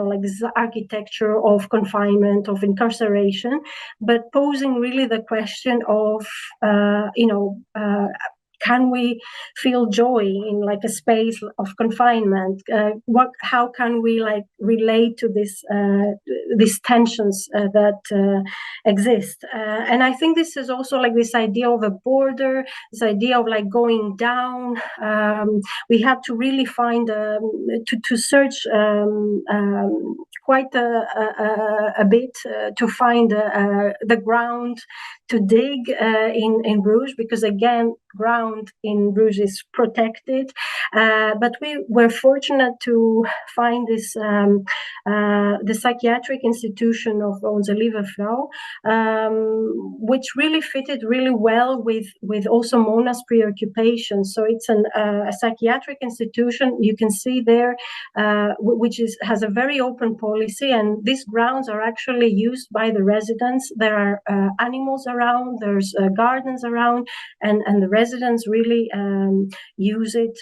S3: like this architecture of confinement, of incarceration, but posing really the question of can we feel joy in like a space of confinement? How can we like relate to these tensions that exist? And I think this is also like this idea of a border, this idea of like going down. We had to really find to search quite a bit to find the ground to dig in Bruges, because again, ground in Bruges is protected. But we were fortunate to find this the psychiatric institution of Onze Lieve Vrouw, which really fitted really well with also Mona's preoccupation. So it's a psychiatric institution. You can see there, which has a very open policy, and these grounds are actually used by the residents. There are animals around, there's gardens around, and the residents really use it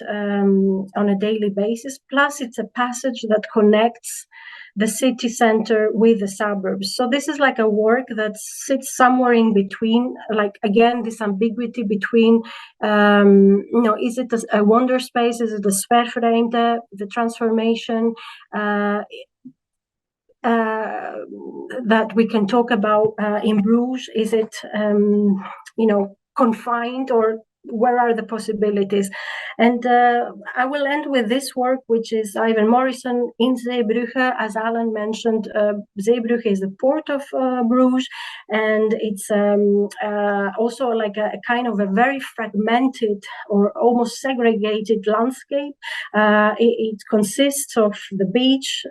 S3: on a daily basis. Plus, it's a passage that connects the city center with the suburbs. So this is like a work that sits somewhere in between, like, again, this ambiguity between, is it a wonder space? Is it a Sperrvreemde, the transformation that we can talk about in Bruges? Is it, confined, or where are the possibilities? And I will end with this work, which is Ivan Morrison in Zeebrugge. As Alan mentioned, Zeebrugge is the port of Bruges, and it's also like a kind of a very fragmented or almost segregated landscape. It consists of the beach,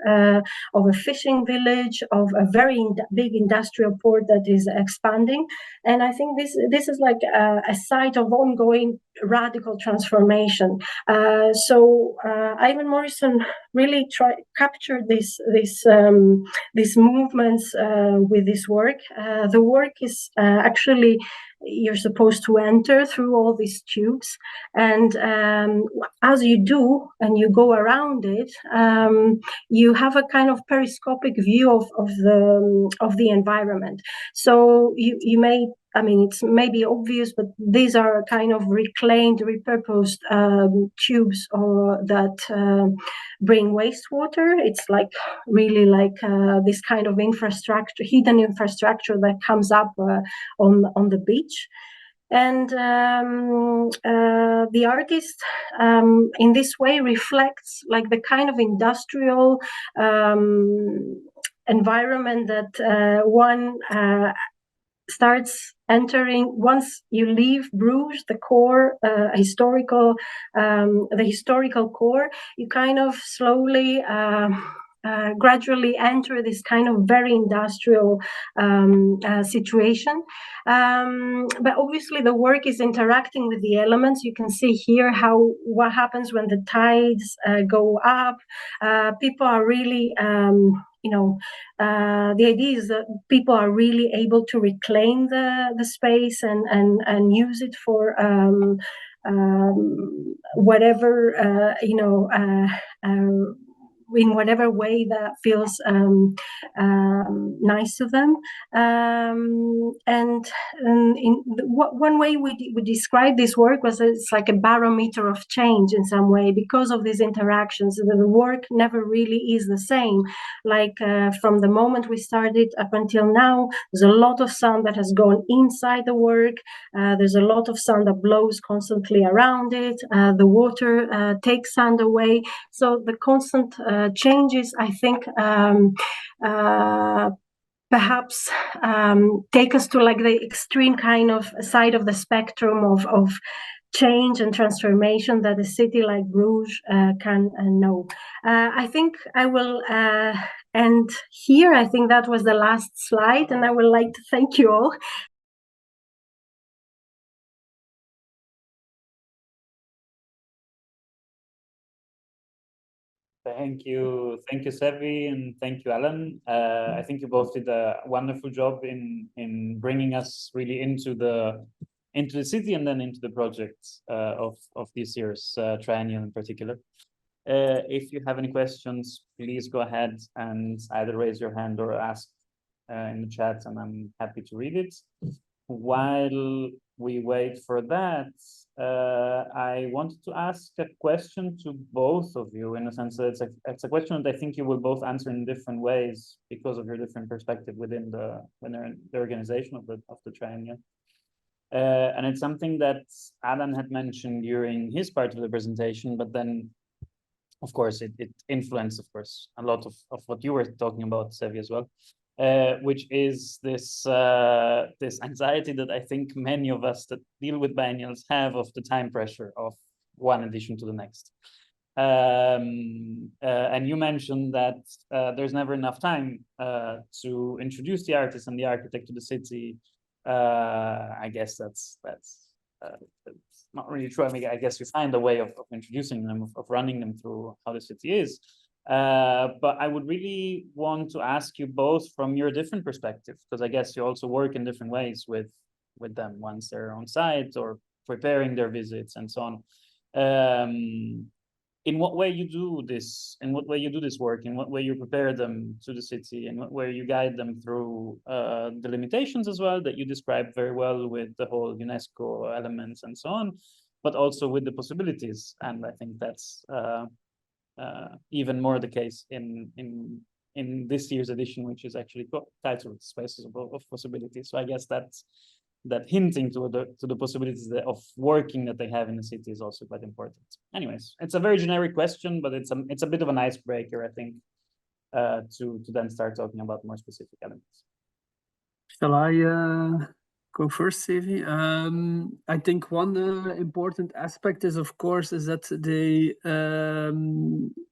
S3: of a fishing village, of a very big industrial port that is expanding. And I think this is like a site of ongoing radical transformation. So Ivan Morrison really captured these movements with this work. The work is actually, you're supposed to enter through all these tubes, and as you do and you go around it, you have a kind of periscopic view of the environment. So you may, it's maybe obvious, but these are kind of reclaimed, repurposed tubes that bring wastewater. It's like really like this kind of infrastructure, hidden infrastructure that comes up on the beach. And the artist in this way reflects like the kind of industrial environment that one starts entering once you leave Bruges, the core, the historical core. You kind of slowly, gradually enter this kind of very industrial situation. But obviously the work is interacting with the elements. You can see here what happens when the tides go up. People are really the idea is that people are really able to reclaim the space and use it for whatever in whatever way that feels nice to them. One way we describe this work was it's like a barometer of change in some way, because of these interactions. The work never really is the same. Like from the moment we started up until now, there's a lot of sound that has gone inside the work. There's a lot of sound that blows constantly around it. The water takes sound away. So the constant changes, I think, perhaps take us to like the extreme kind of side of the spectrum of change and transformation that a city like Bruges can know. I think I will end here. I think that was the last slide, and I would like to thank you all.
S1: Thank you, Sevie, and thank you, Alan. I think you both did a wonderful job in bringing us really into the city and then into the project of this year's triennial in particular. If you have any questions, please go ahead and either raise your hand or ask in the chat, and I'm happy to read it. While we wait for that, I wanted to ask a question to both of you, in a sense that it's a question that I think you will both answer in different ways because of your different perspective within the organization of the triennial. And it's something that Alan had mentioned during his part of the presentation, but then of course, it influenced, of course, a lot of what you were talking about, Sevie, as well, which is this this anxiety that I think many of us that deal with biennials have of the time pressure of one edition to the next. And you mentioned that there's never enough time to introduce the artist and the architect to the city. I guess that's not really true. I mean, I guess you find a way of introducing them, of running them through how the city is. But I would really want to ask you both from your different perspectives, because I guess you also work in different ways with them once they're on site or preparing their visits and so on. In what way you do this, in what way you do this work, in what way you prepare them to the city, in what way you guide them through the limitations as well that you described very well with the whole UNESCO elements and so on, but also with the possibilities. And I think that's even more the case in this year's edition, which is actually titled Spaces of Possibilities. So I guess that hinting to the possibilities of working that they have in the city is also quite important. Anyways, it's a very generic question, but it's a bit of an icebreaker, I think, to then start talking about more specific elements.
S2: Shall I go first, Sevie? I think one important aspect is, of course, is that they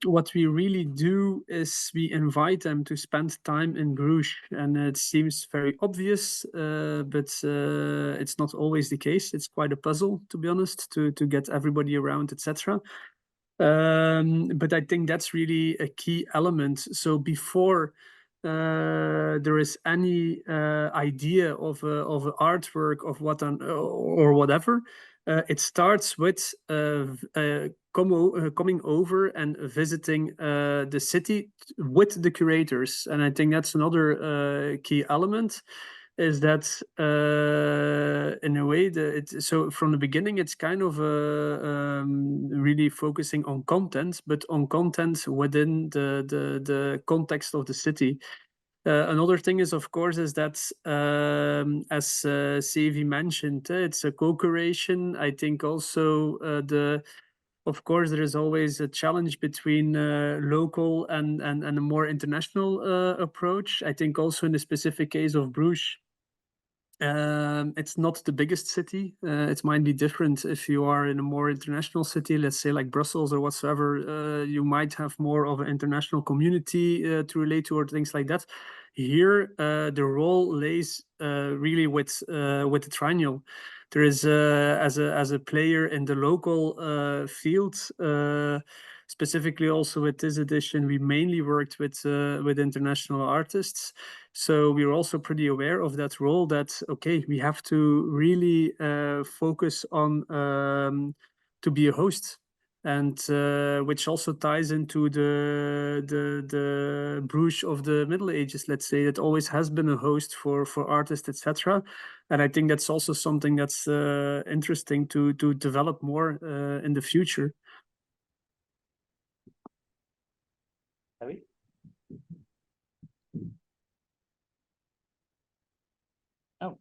S2: what we really do is we invite them to spend time in Bruges, and it seems very obvious, but it's not always the case. It's quite a puzzle, to be honest, to get everybody around, etc. But I think that's really a key element. So before there is any idea of an artwork of what or whatever, it starts with coming over and visiting the city with the curators. And I think that's another key element, is that in a way so from the beginning it's kind of really focusing on content, but on content within the context of the city. Another thing is, of course, is that as Sevie mentioned, it's a co-curation. I think also of course, there is always a challenge between local and a more international approach. I think also in the specific case of Bruges, it's not the biggest city. It might be different if you are in a more international city, let's say like Brussels or whatsoever. You might have more of an international community to relate to, or things like that. Here, the role lays really with the Triennale. There is as a player in the local field. Specifically, also with this edition, we mainly worked with international artists. So we were also pretty aware of that role, that, okay, we have to really focus on to be a host, and which also ties into the Bruges of the Middle Ages, let's say. It always has been a host for artists, etc. And I think that's also something that's interesting to develop more in the future.
S1: Oh,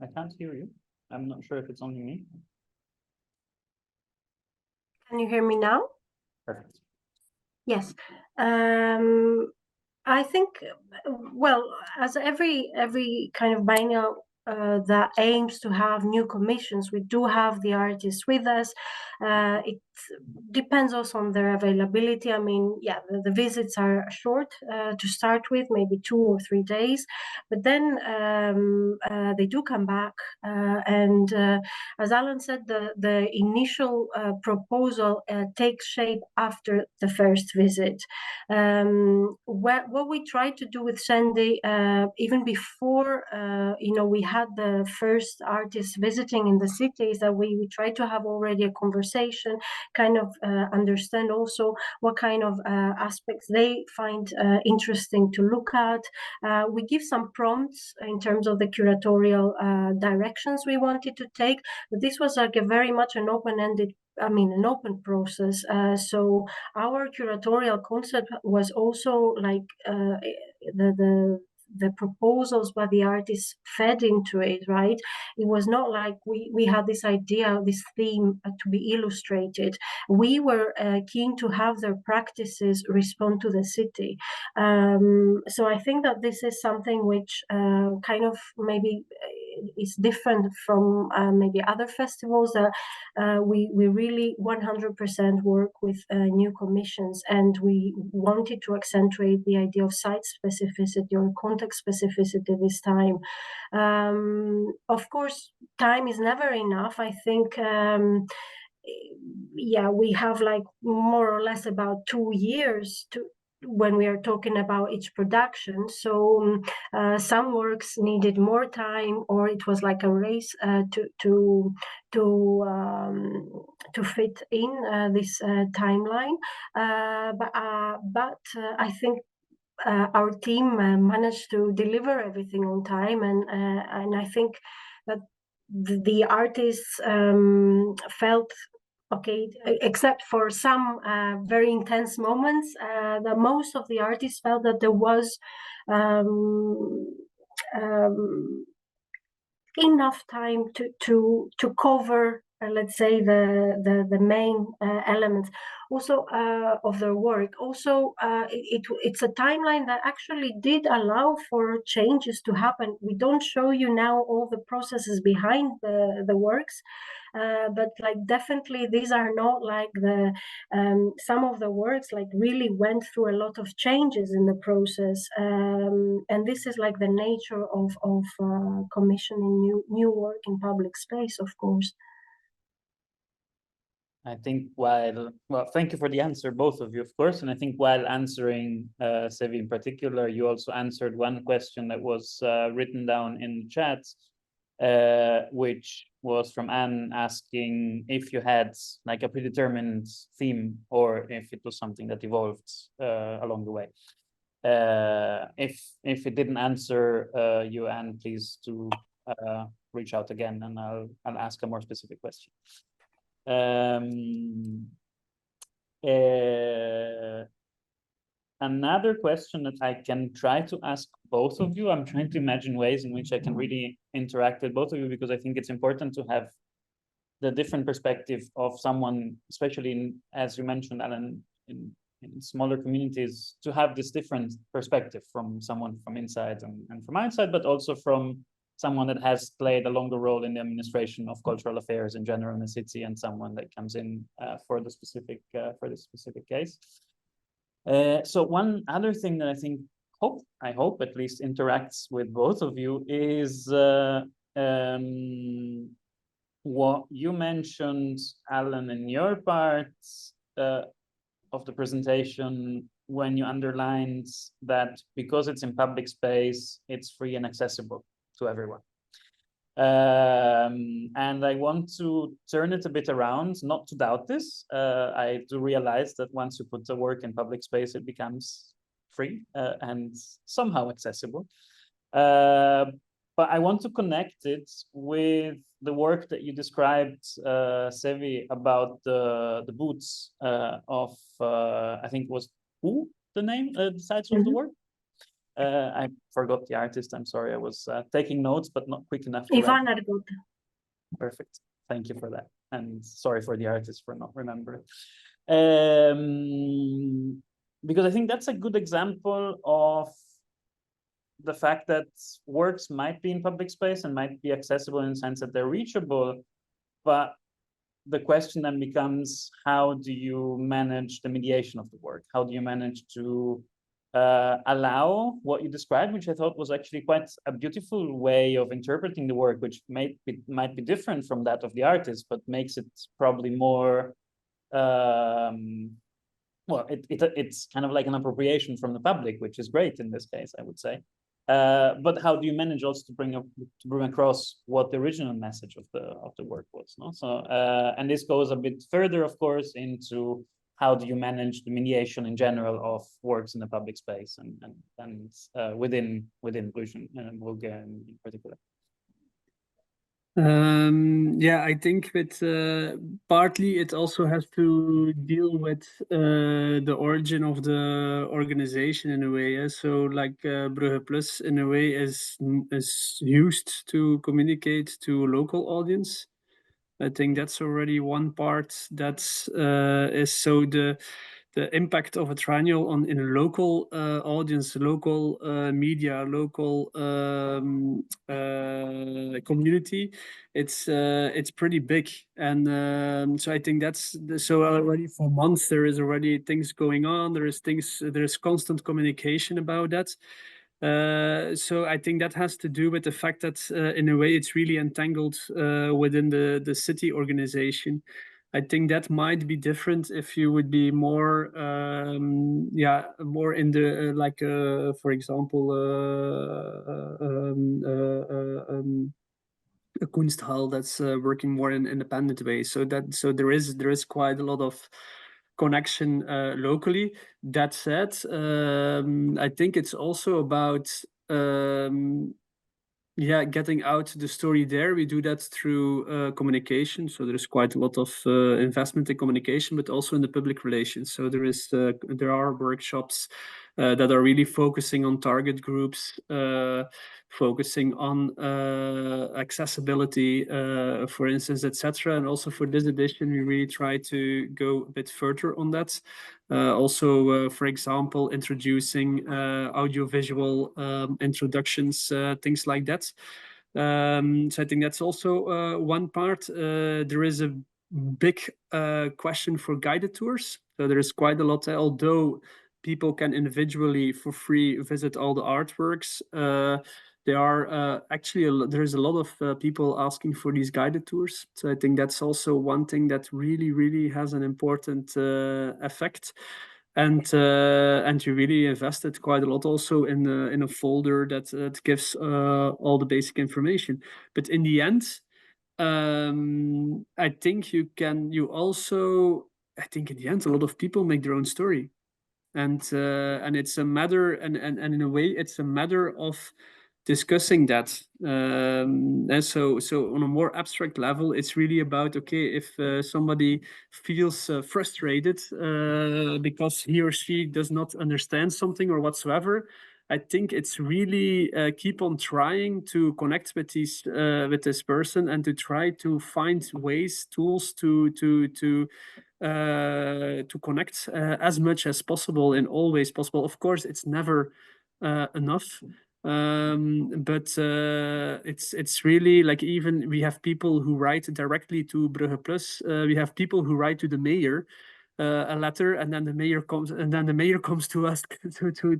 S1: I can't hear you. I'm not sure if it's only me.
S3: Can you hear me now?
S1: Perfect.
S3: Yes. I think, well, as every kind of biennial that aims to have new commissions, we do have the artists with us. It depends also on their availability. I mean, yeah, the visits are short to start with, maybe 2 or 3 days, but then they do come back. And as Alan said, the initial proposal takes shape after the first visit. What we tried to do with Sandy, even before we had the first artists visiting in the city, is that we tried to have already a conversation, kind of understand also what kind of aspects they find interesting to look at. We give some prompts in terms of the curatorial directions we wanted to take, but this was like a very much an open-ended, an open process. So our curatorial concept was also like the the proposals, what the artists fed into it, right? It was not like we had this idea, this theme to be illustrated. We were keen to have their practices respond to the city. So I think that this is something which kind of maybe is different from maybe other festivals, that we really 100% work with new commissions, and we wanted to accentuate the idea of site specificity or context specificity this time. Of course, time is never enough. I think yeah, we have like more or less about 2 years to when we are talking about each production. So some works needed more time, or it was like a race to fit in this timeline. But I think our team managed to deliver everything on time, and I think that the artists felt okay, except for some very intense moments, that most of the artists felt that there was enough time to cover, let's say, the main elements also of their work. Also, it's a timeline that actually did allow for changes to happen. We don't show you now all the processes behind the works, but like definitely these are not like the some of the works like really went through a lot of changes in the process, and this is like the nature of commissioning new work in public space, of course.
S1: I think well, thank you for the answer, both of you, of course. And I think while answering Sevie in particular, you also answered one question that was written down in the chat, which was from Anne asking if you had like a predetermined theme or if it was something that evolved along the way. If it didn't answer you, Anne, please do reach out again, and I'll ask a more specific question. Another question that I can try to ask both of you, I'm trying to imagine ways in which I can really interact with both of you, because I think it's important to have the different perspective of someone, especially in, as you mentioned, Alan, in smaller communities, to have this different perspective from someone from inside and from outside, but also from someone that has played a longer role in the administration of cultural affairs in general in the city, and someone that comes in for the specific case. So one other thing that I hope at least interacts with both of you is what you mentioned, Alan, in your part of the presentation, when you underlined that because it's in public space, it's free and accessible to everyone. And I want to turn it a bit around, not to doubt this. I do realize that once you put the work in public space, it becomes free and somehow accessible. But I want to connect it with the work that you described, Sevie, about the boots of, I think it was who the name, the title of the work? I forgot the artist. I'm sorry. I was taking notes, but not quick enough.
S3: Ivan Argut.
S1: Perfect. Thank you for that. And sorry for the artist for not remembering. Because I think that's a good example of the fact that works might be in public space and might be accessible in the sense that they're reachable, but the question then becomes, how do you manage the mediation of the work? How do you manage to allow what you described, which I thought was actually quite a beautiful way of interpreting the work, which might be different from that of the artist, but makes it probably more, well, it's kind of like an appropriation from the public, which is great in this case, I would say. But how do you manage also to bring across what the original message of the work was? No? So and this goes a bit further, of course, into how do you manage the mediation in general of works in the public space and within Brugge in particular.
S2: Yeah, I think with partly it also has to deal with the origin of the organization in a way. Yeah? So like Brugge Plus in a way is used to communicate to a local audience. I think that's already one part that's is so the impact of a triennial on in a local audience, local media, local community. It's pretty big, and so I think so already for months there is already things going on. There is constant communication about that. So I think that has to do with the fact that in a way it's really entangled within the city organization. I think that might be different if you would be more, more in the for example, a Kunsthal that's working more in an independent way. So there is quite a lot of connection locally. That said, I think it's also about getting out the story there. We do that through communication. So there's quite a lot of investment in communication, but also in the public relations. So there are workshops that are really focusing on target groups, focusing on accessibility, for instance, etc. And also for this edition, we really try to go a bit further on that. Also, for example, introducing audiovisual introductions, things like that. So I think that's also one part. There is a big question for guided tours. So there is quite a lot, although people can individually for free visit all the artworks. There are there is a lot of people asking for these guided tours. So I think that's also one thing that really, really has an important effect. And you really invested quite a lot also in a folder that gives all the basic information. But in the end, I think I think in the end, a lot of people make their own story. And it's a matter, and in a way, it's a matter of discussing that. And so on a more abstract level, it's really about, okay, if somebody feels frustrated because he or she does not understand something or whatsoever, I think it's really keep on trying to connect with this person and to try to find ways, tools to connect as much as possible in all ways possible. Of course, it's never enough. But it's really like, even we have people who write directly to Brugge Plus. We have people who write to the mayor a letter, and then the mayor comes to us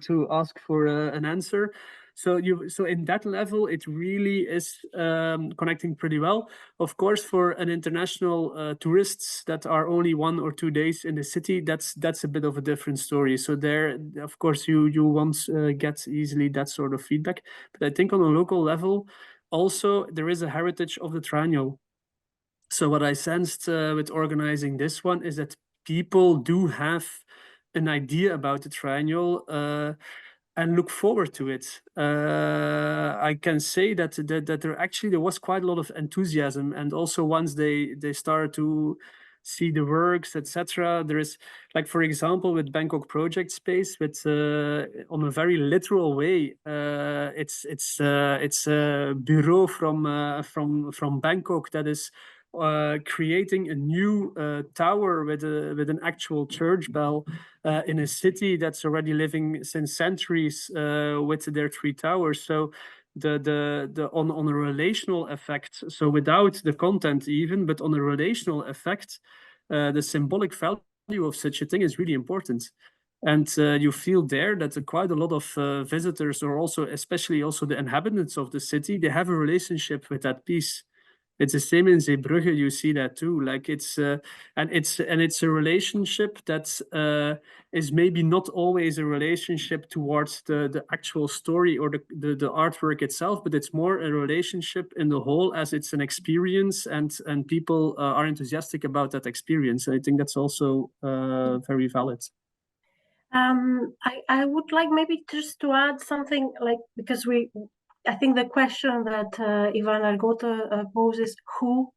S2: to ask for an answer. So in that level, it really is connecting pretty well. Of course, for an international tourists that are only 1 or 2 days in the city, that's a bit of a different story. So there, of course, you won't get easily that sort of feedback. But I think on a local level, also there is a heritage of the triennial. So what I sensed with organizing this one is that people do have an idea about the triennial and look forward to it. I can say that there was quite a lot of enthusiasm, and also once they started to see the works, etc. There is, like, for example, with Bangkok Project Space, with on a very literal way, it's a bureau from Bangkok that is creating a new tower with an actual church bell in a city that's already living since centuries with their 3 towers. So on a relational effect, so without the content even, but on a relational effect, the symbolic value of such a thing is really important. And you feel there that quite a lot of visitors, or also especially also the inhabitants of the city, they have a relationship with that piece. It's the same in Zeebrugge. You see that too. Like it's a relationship that is maybe not always a relationship towards the actual story or the artwork itself, but it's more a relationship in the whole, as it's an experience, and people are enthusiastic about that experience. I think that's also very valid.
S3: I would like maybe just to add something, like, because I think the question that Ivan Argota poses, who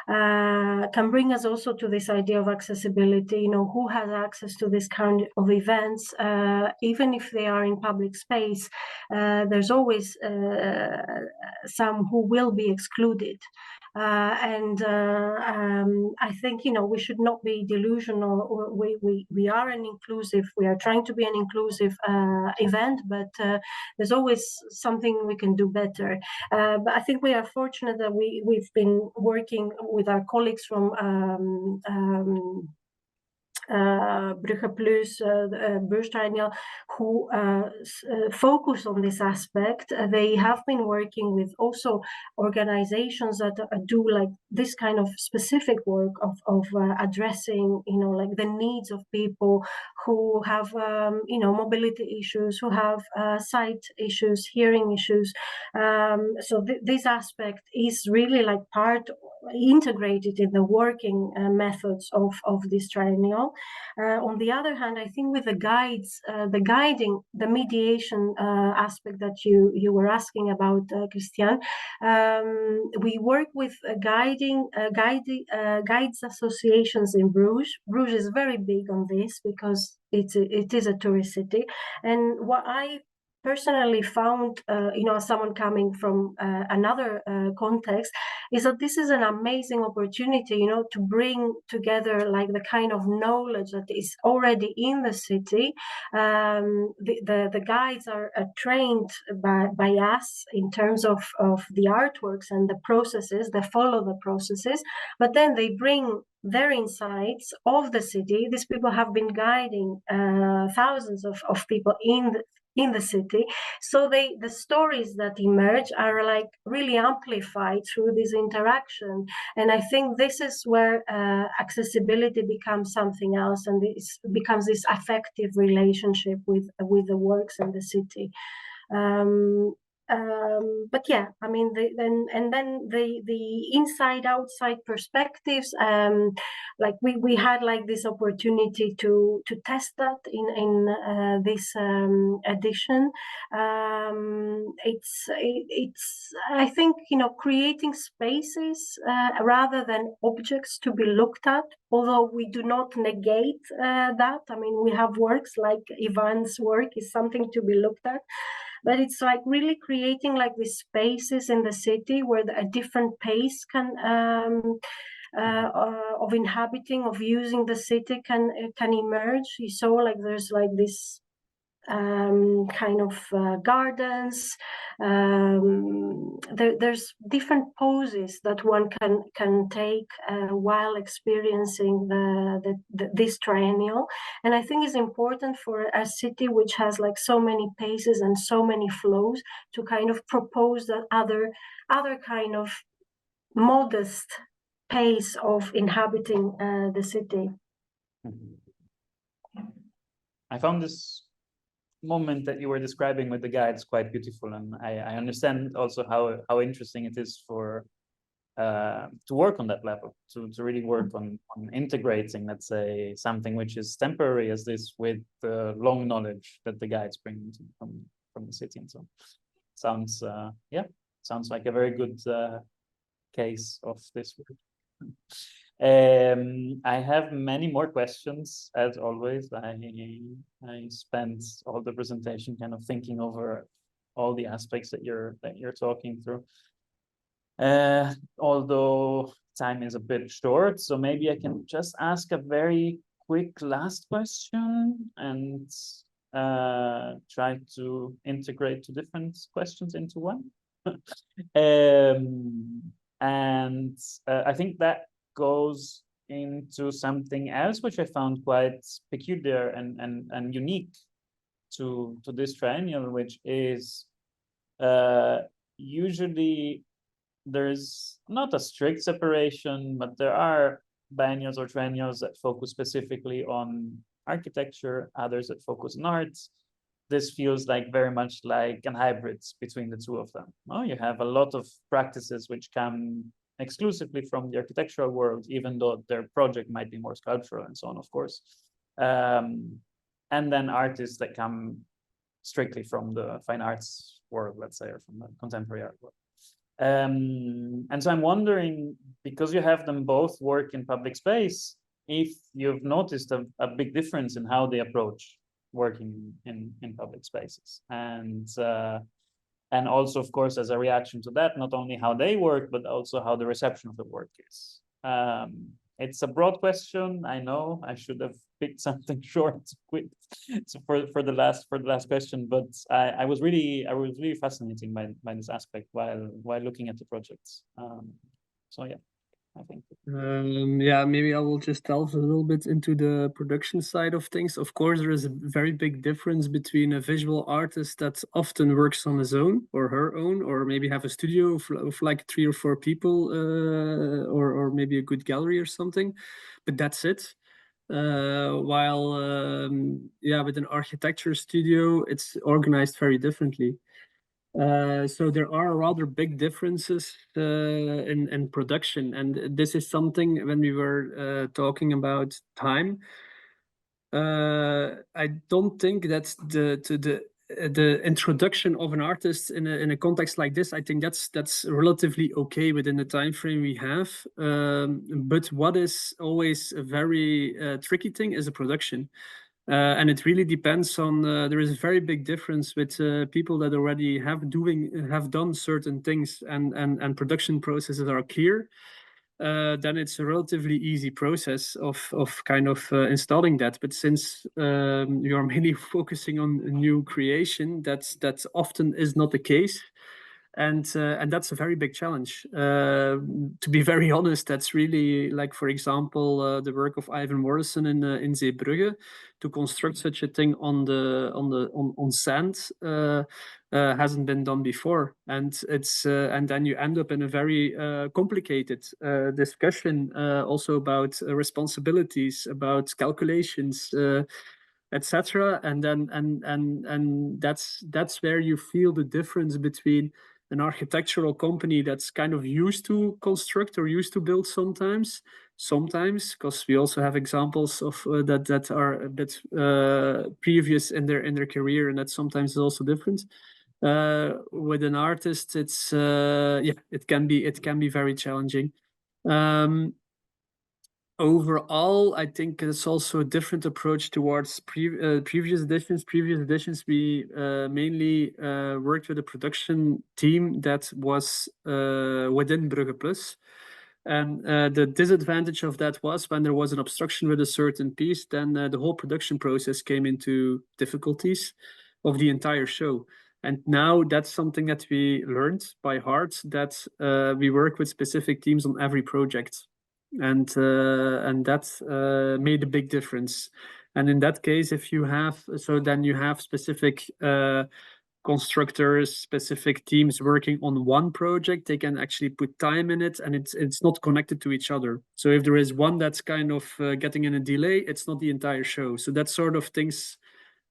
S3: can bring us also to this idea of accessibility. You know, who has access to this kind of events, even if they are in public space. There's always some who will be excluded. I think, you know, we should not be delusional. We are an inclusive, we are trying to be an inclusive event, but there's always something we can do better. But I think we are fortunate that we've been working with our colleagues from Brugge Plus, Triennale, who focus on this aspect. They have been working with also organizations that do like this kind of specific work of addressing, you know, like the needs of people who have, you know, mobility issues, who have sight issues, hearing issues. So this aspect is really like integrated in the working methods of this triennial. On the other hand, I think with the guides, the mediation aspect that you were asking about, Christian, we work with guides associations in Bruges. Bruges is very big on this because it is a tourist city, and what I personally found, you know, as someone coming from another context, is that this is an amazing opportunity, you know, to bring together like the kind of knowledge that is already in the city. The guides are trained by us in terms of the artworks and the processes. They follow the processes, but then they bring their insights of the city. These people have been guiding thousands of people in the city, so the stories that emerge are like really amplified through this interaction. And I think this is where accessibility becomes something else, and this becomes this affective relationship with the works and the city. But yeah, I mean, the inside outside perspectives, like we had like this opportunity to test that in this edition. It's I think, you know, creating spaces rather than objects to be looked at, although we do not negate that. I mean, we have works like Ivan's work is something to be looked at, but it's like really creating like these spaces in the city where a different pace can of inhabiting, of using the city can emerge. You saw like there's like this kind of gardens. There's different poses that one can take while experiencing this triennial. And I think it's important for a city which has like so many paces and so many flows to kind of propose that other kind of modest pace of inhabiting the city.
S1: I found this moment that you were describing with the guides quite beautiful, and I understand also how interesting it is for to work on that level, to really work on integrating, let's say, something which is temporary as this with the long knowledge that the guides bring from the city. And so sounds sounds like a very good case of this work. I have many more questions, as always. I spent all the presentation kind of thinking over all the aspects that you're talking through. Although time is a bit short, so maybe I can just ask a very quick last question and try to integrate two different questions into one. I think that goes into something else which I found quite peculiar and unique to this triennial, which is usually there's not a strict separation, but there are biennials or triennials that focus specifically on architecture, others that focus on arts. This feels like very much like an hybrid between the two of them. You have a lot of practices which come exclusively from the architectural world, even though their project might be more sculptural and so on, of course. And then artists that come strictly from the fine arts world, let's say, or from the contemporary art world. And so I'm wondering, because you have them both work in public space, if you've noticed a big difference in how they approach working in public spaces. And also, of course, as a reaction to that, not only how they work, but also how the reception of the work is. It's a broad question. I know I should have picked something short, quick, so for the last question. But I was really fascinated by this aspect while looking at the projects. So yeah, I think.
S2: Yeah, maybe I will just delve a little bit into the production side of things. Of course, there is a very big difference between a visual artist that often works on his own or her own, or maybe have a studio of like 3 or 4 people, or maybe a good gallery or something, but that's it. While yeah, with an architecture studio, it's organized very differently. So there are rather big differences in production, and this is something when we were talking about time. I don't think that's the introduction of an artist in a context like this. I think that's relatively okay within the time frame we have. But what is always a very tricky thing is a production. And it really depends on. There is a very big difference with people that already have done certain things, and production processes are clear. Then it's a relatively easy process of kind of installing that. But since you are mainly focusing on new creation, that often is not the case. And that's a very big challenge. To be very honest, that's really like, for example, the work of Ivan Morrison in Zeebrugge, to construct such a thing on sand hasn't been done before, and it's and then you end up in a very complicated discussion also about responsibilities, about calculations. Etc. And then and that's where you feel the difference between an architectural company that's kind of used to construct or used to build sometimes, because we also have examples of that are a bit previous in their career, and that sometimes is also different. With an artist, it's yeah, it can be very challenging. Overall, I think it's also a different approach towards previous editions. Previous editions, we mainly worked with a production team that was within Brugge Plus. And the disadvantage of that was when there was an obstruction with a certain piece, then the whole production process came into difficulties of the entire show. And now that's something that we learned by heart, that we work with specific teams on every project. And that made a big difference. And in that case, if you have, so then you have specific constructors, specific teams working on one project, they can actually put time in it, and it's not connected to each other. So if there is one that's kind of getting in a delay, it's not the entire show. So that sort of things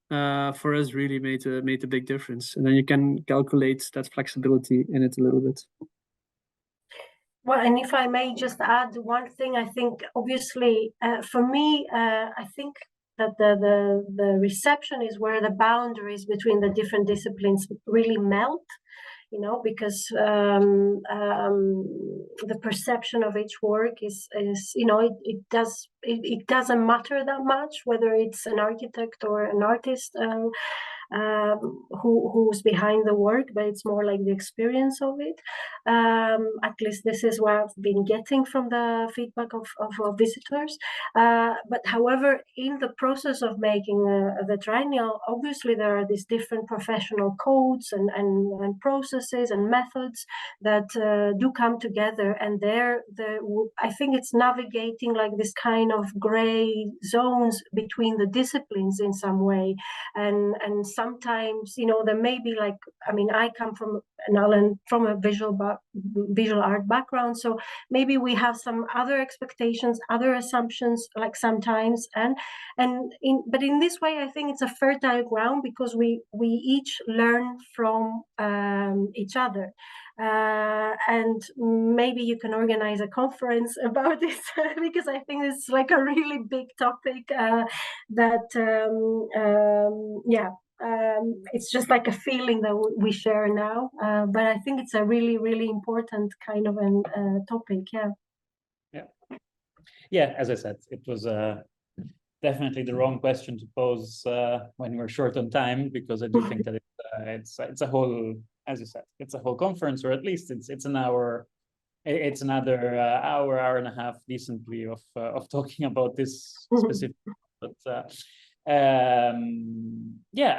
S2: for us really made a big difference. And then you can calculate that flexibility in it a little bit.
S3: Well, and if I may just add one thing, I think obviously for me, I think that the reception is where the boundaries between the different disciplines really melt, you know, because the perception of each work is you know, it doesn't matter that much whether it's an architect or an artist who's behind the work, but it's more like the experience of it. At least this is what I've been getting from the feedback of visitors. But however, in the process of making the triennial, obviously there are these different professional codes and processes and methods that do come together, and I think it's navigating like this kind of gray zones between the disciplines in some way, and sometimes, you know, there may be like, I mean, I come from a visual art background, so maybe we have some other expectations, other assumptions, like sometimes, but in this way, I think it's a fertile ground because we each learn from each other. And maybe you can organize a conference about this because I think it's like a really big topic that yeah, it's just like a feeling that we share now. But I think it's a really, really important kind of a topic. Yeah.
S1: Yeah, as I said, it was definitely the wrong question to pose when we're short on time, because I do think that it's a whole, as you said, it's a whole conference, or at least it's an hour. It's another hour and a half, decently, of talking about this specific. But yeah,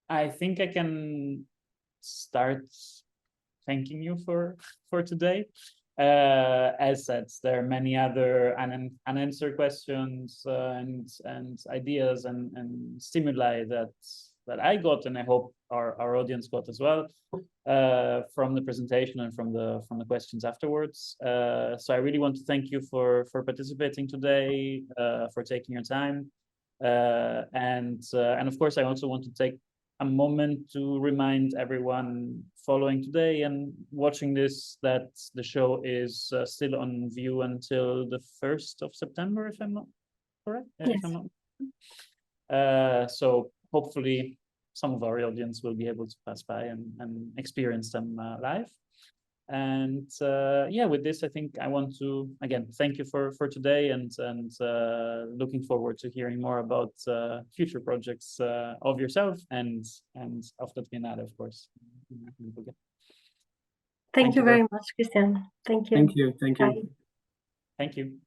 S1: I think I can start thanking you for today. As said, there are many other unanswered questions and ideas and stimuli that I got, and I hope our audience got as well, from the presentation and from the questions afterwards. So I really want to thank you for participating today, for taking your time, and of course I also want to take a moment to remind everyone following today and watching this that the show is still on view until the 1st of September, if I'm not correct.
S3: Yes.
S1: If I'm not. So hopefully some of our audience will be able to pass by and experience them live. And yeah, with this, I think I want to again thank you for today, and looking forward to hearing more about future projects of yourself and of the Triennale, of course.
S3: Thank you very much, Christian. Thank you.
S2: Thank you. Thank you.
S3: Bye.
S1: Thank you.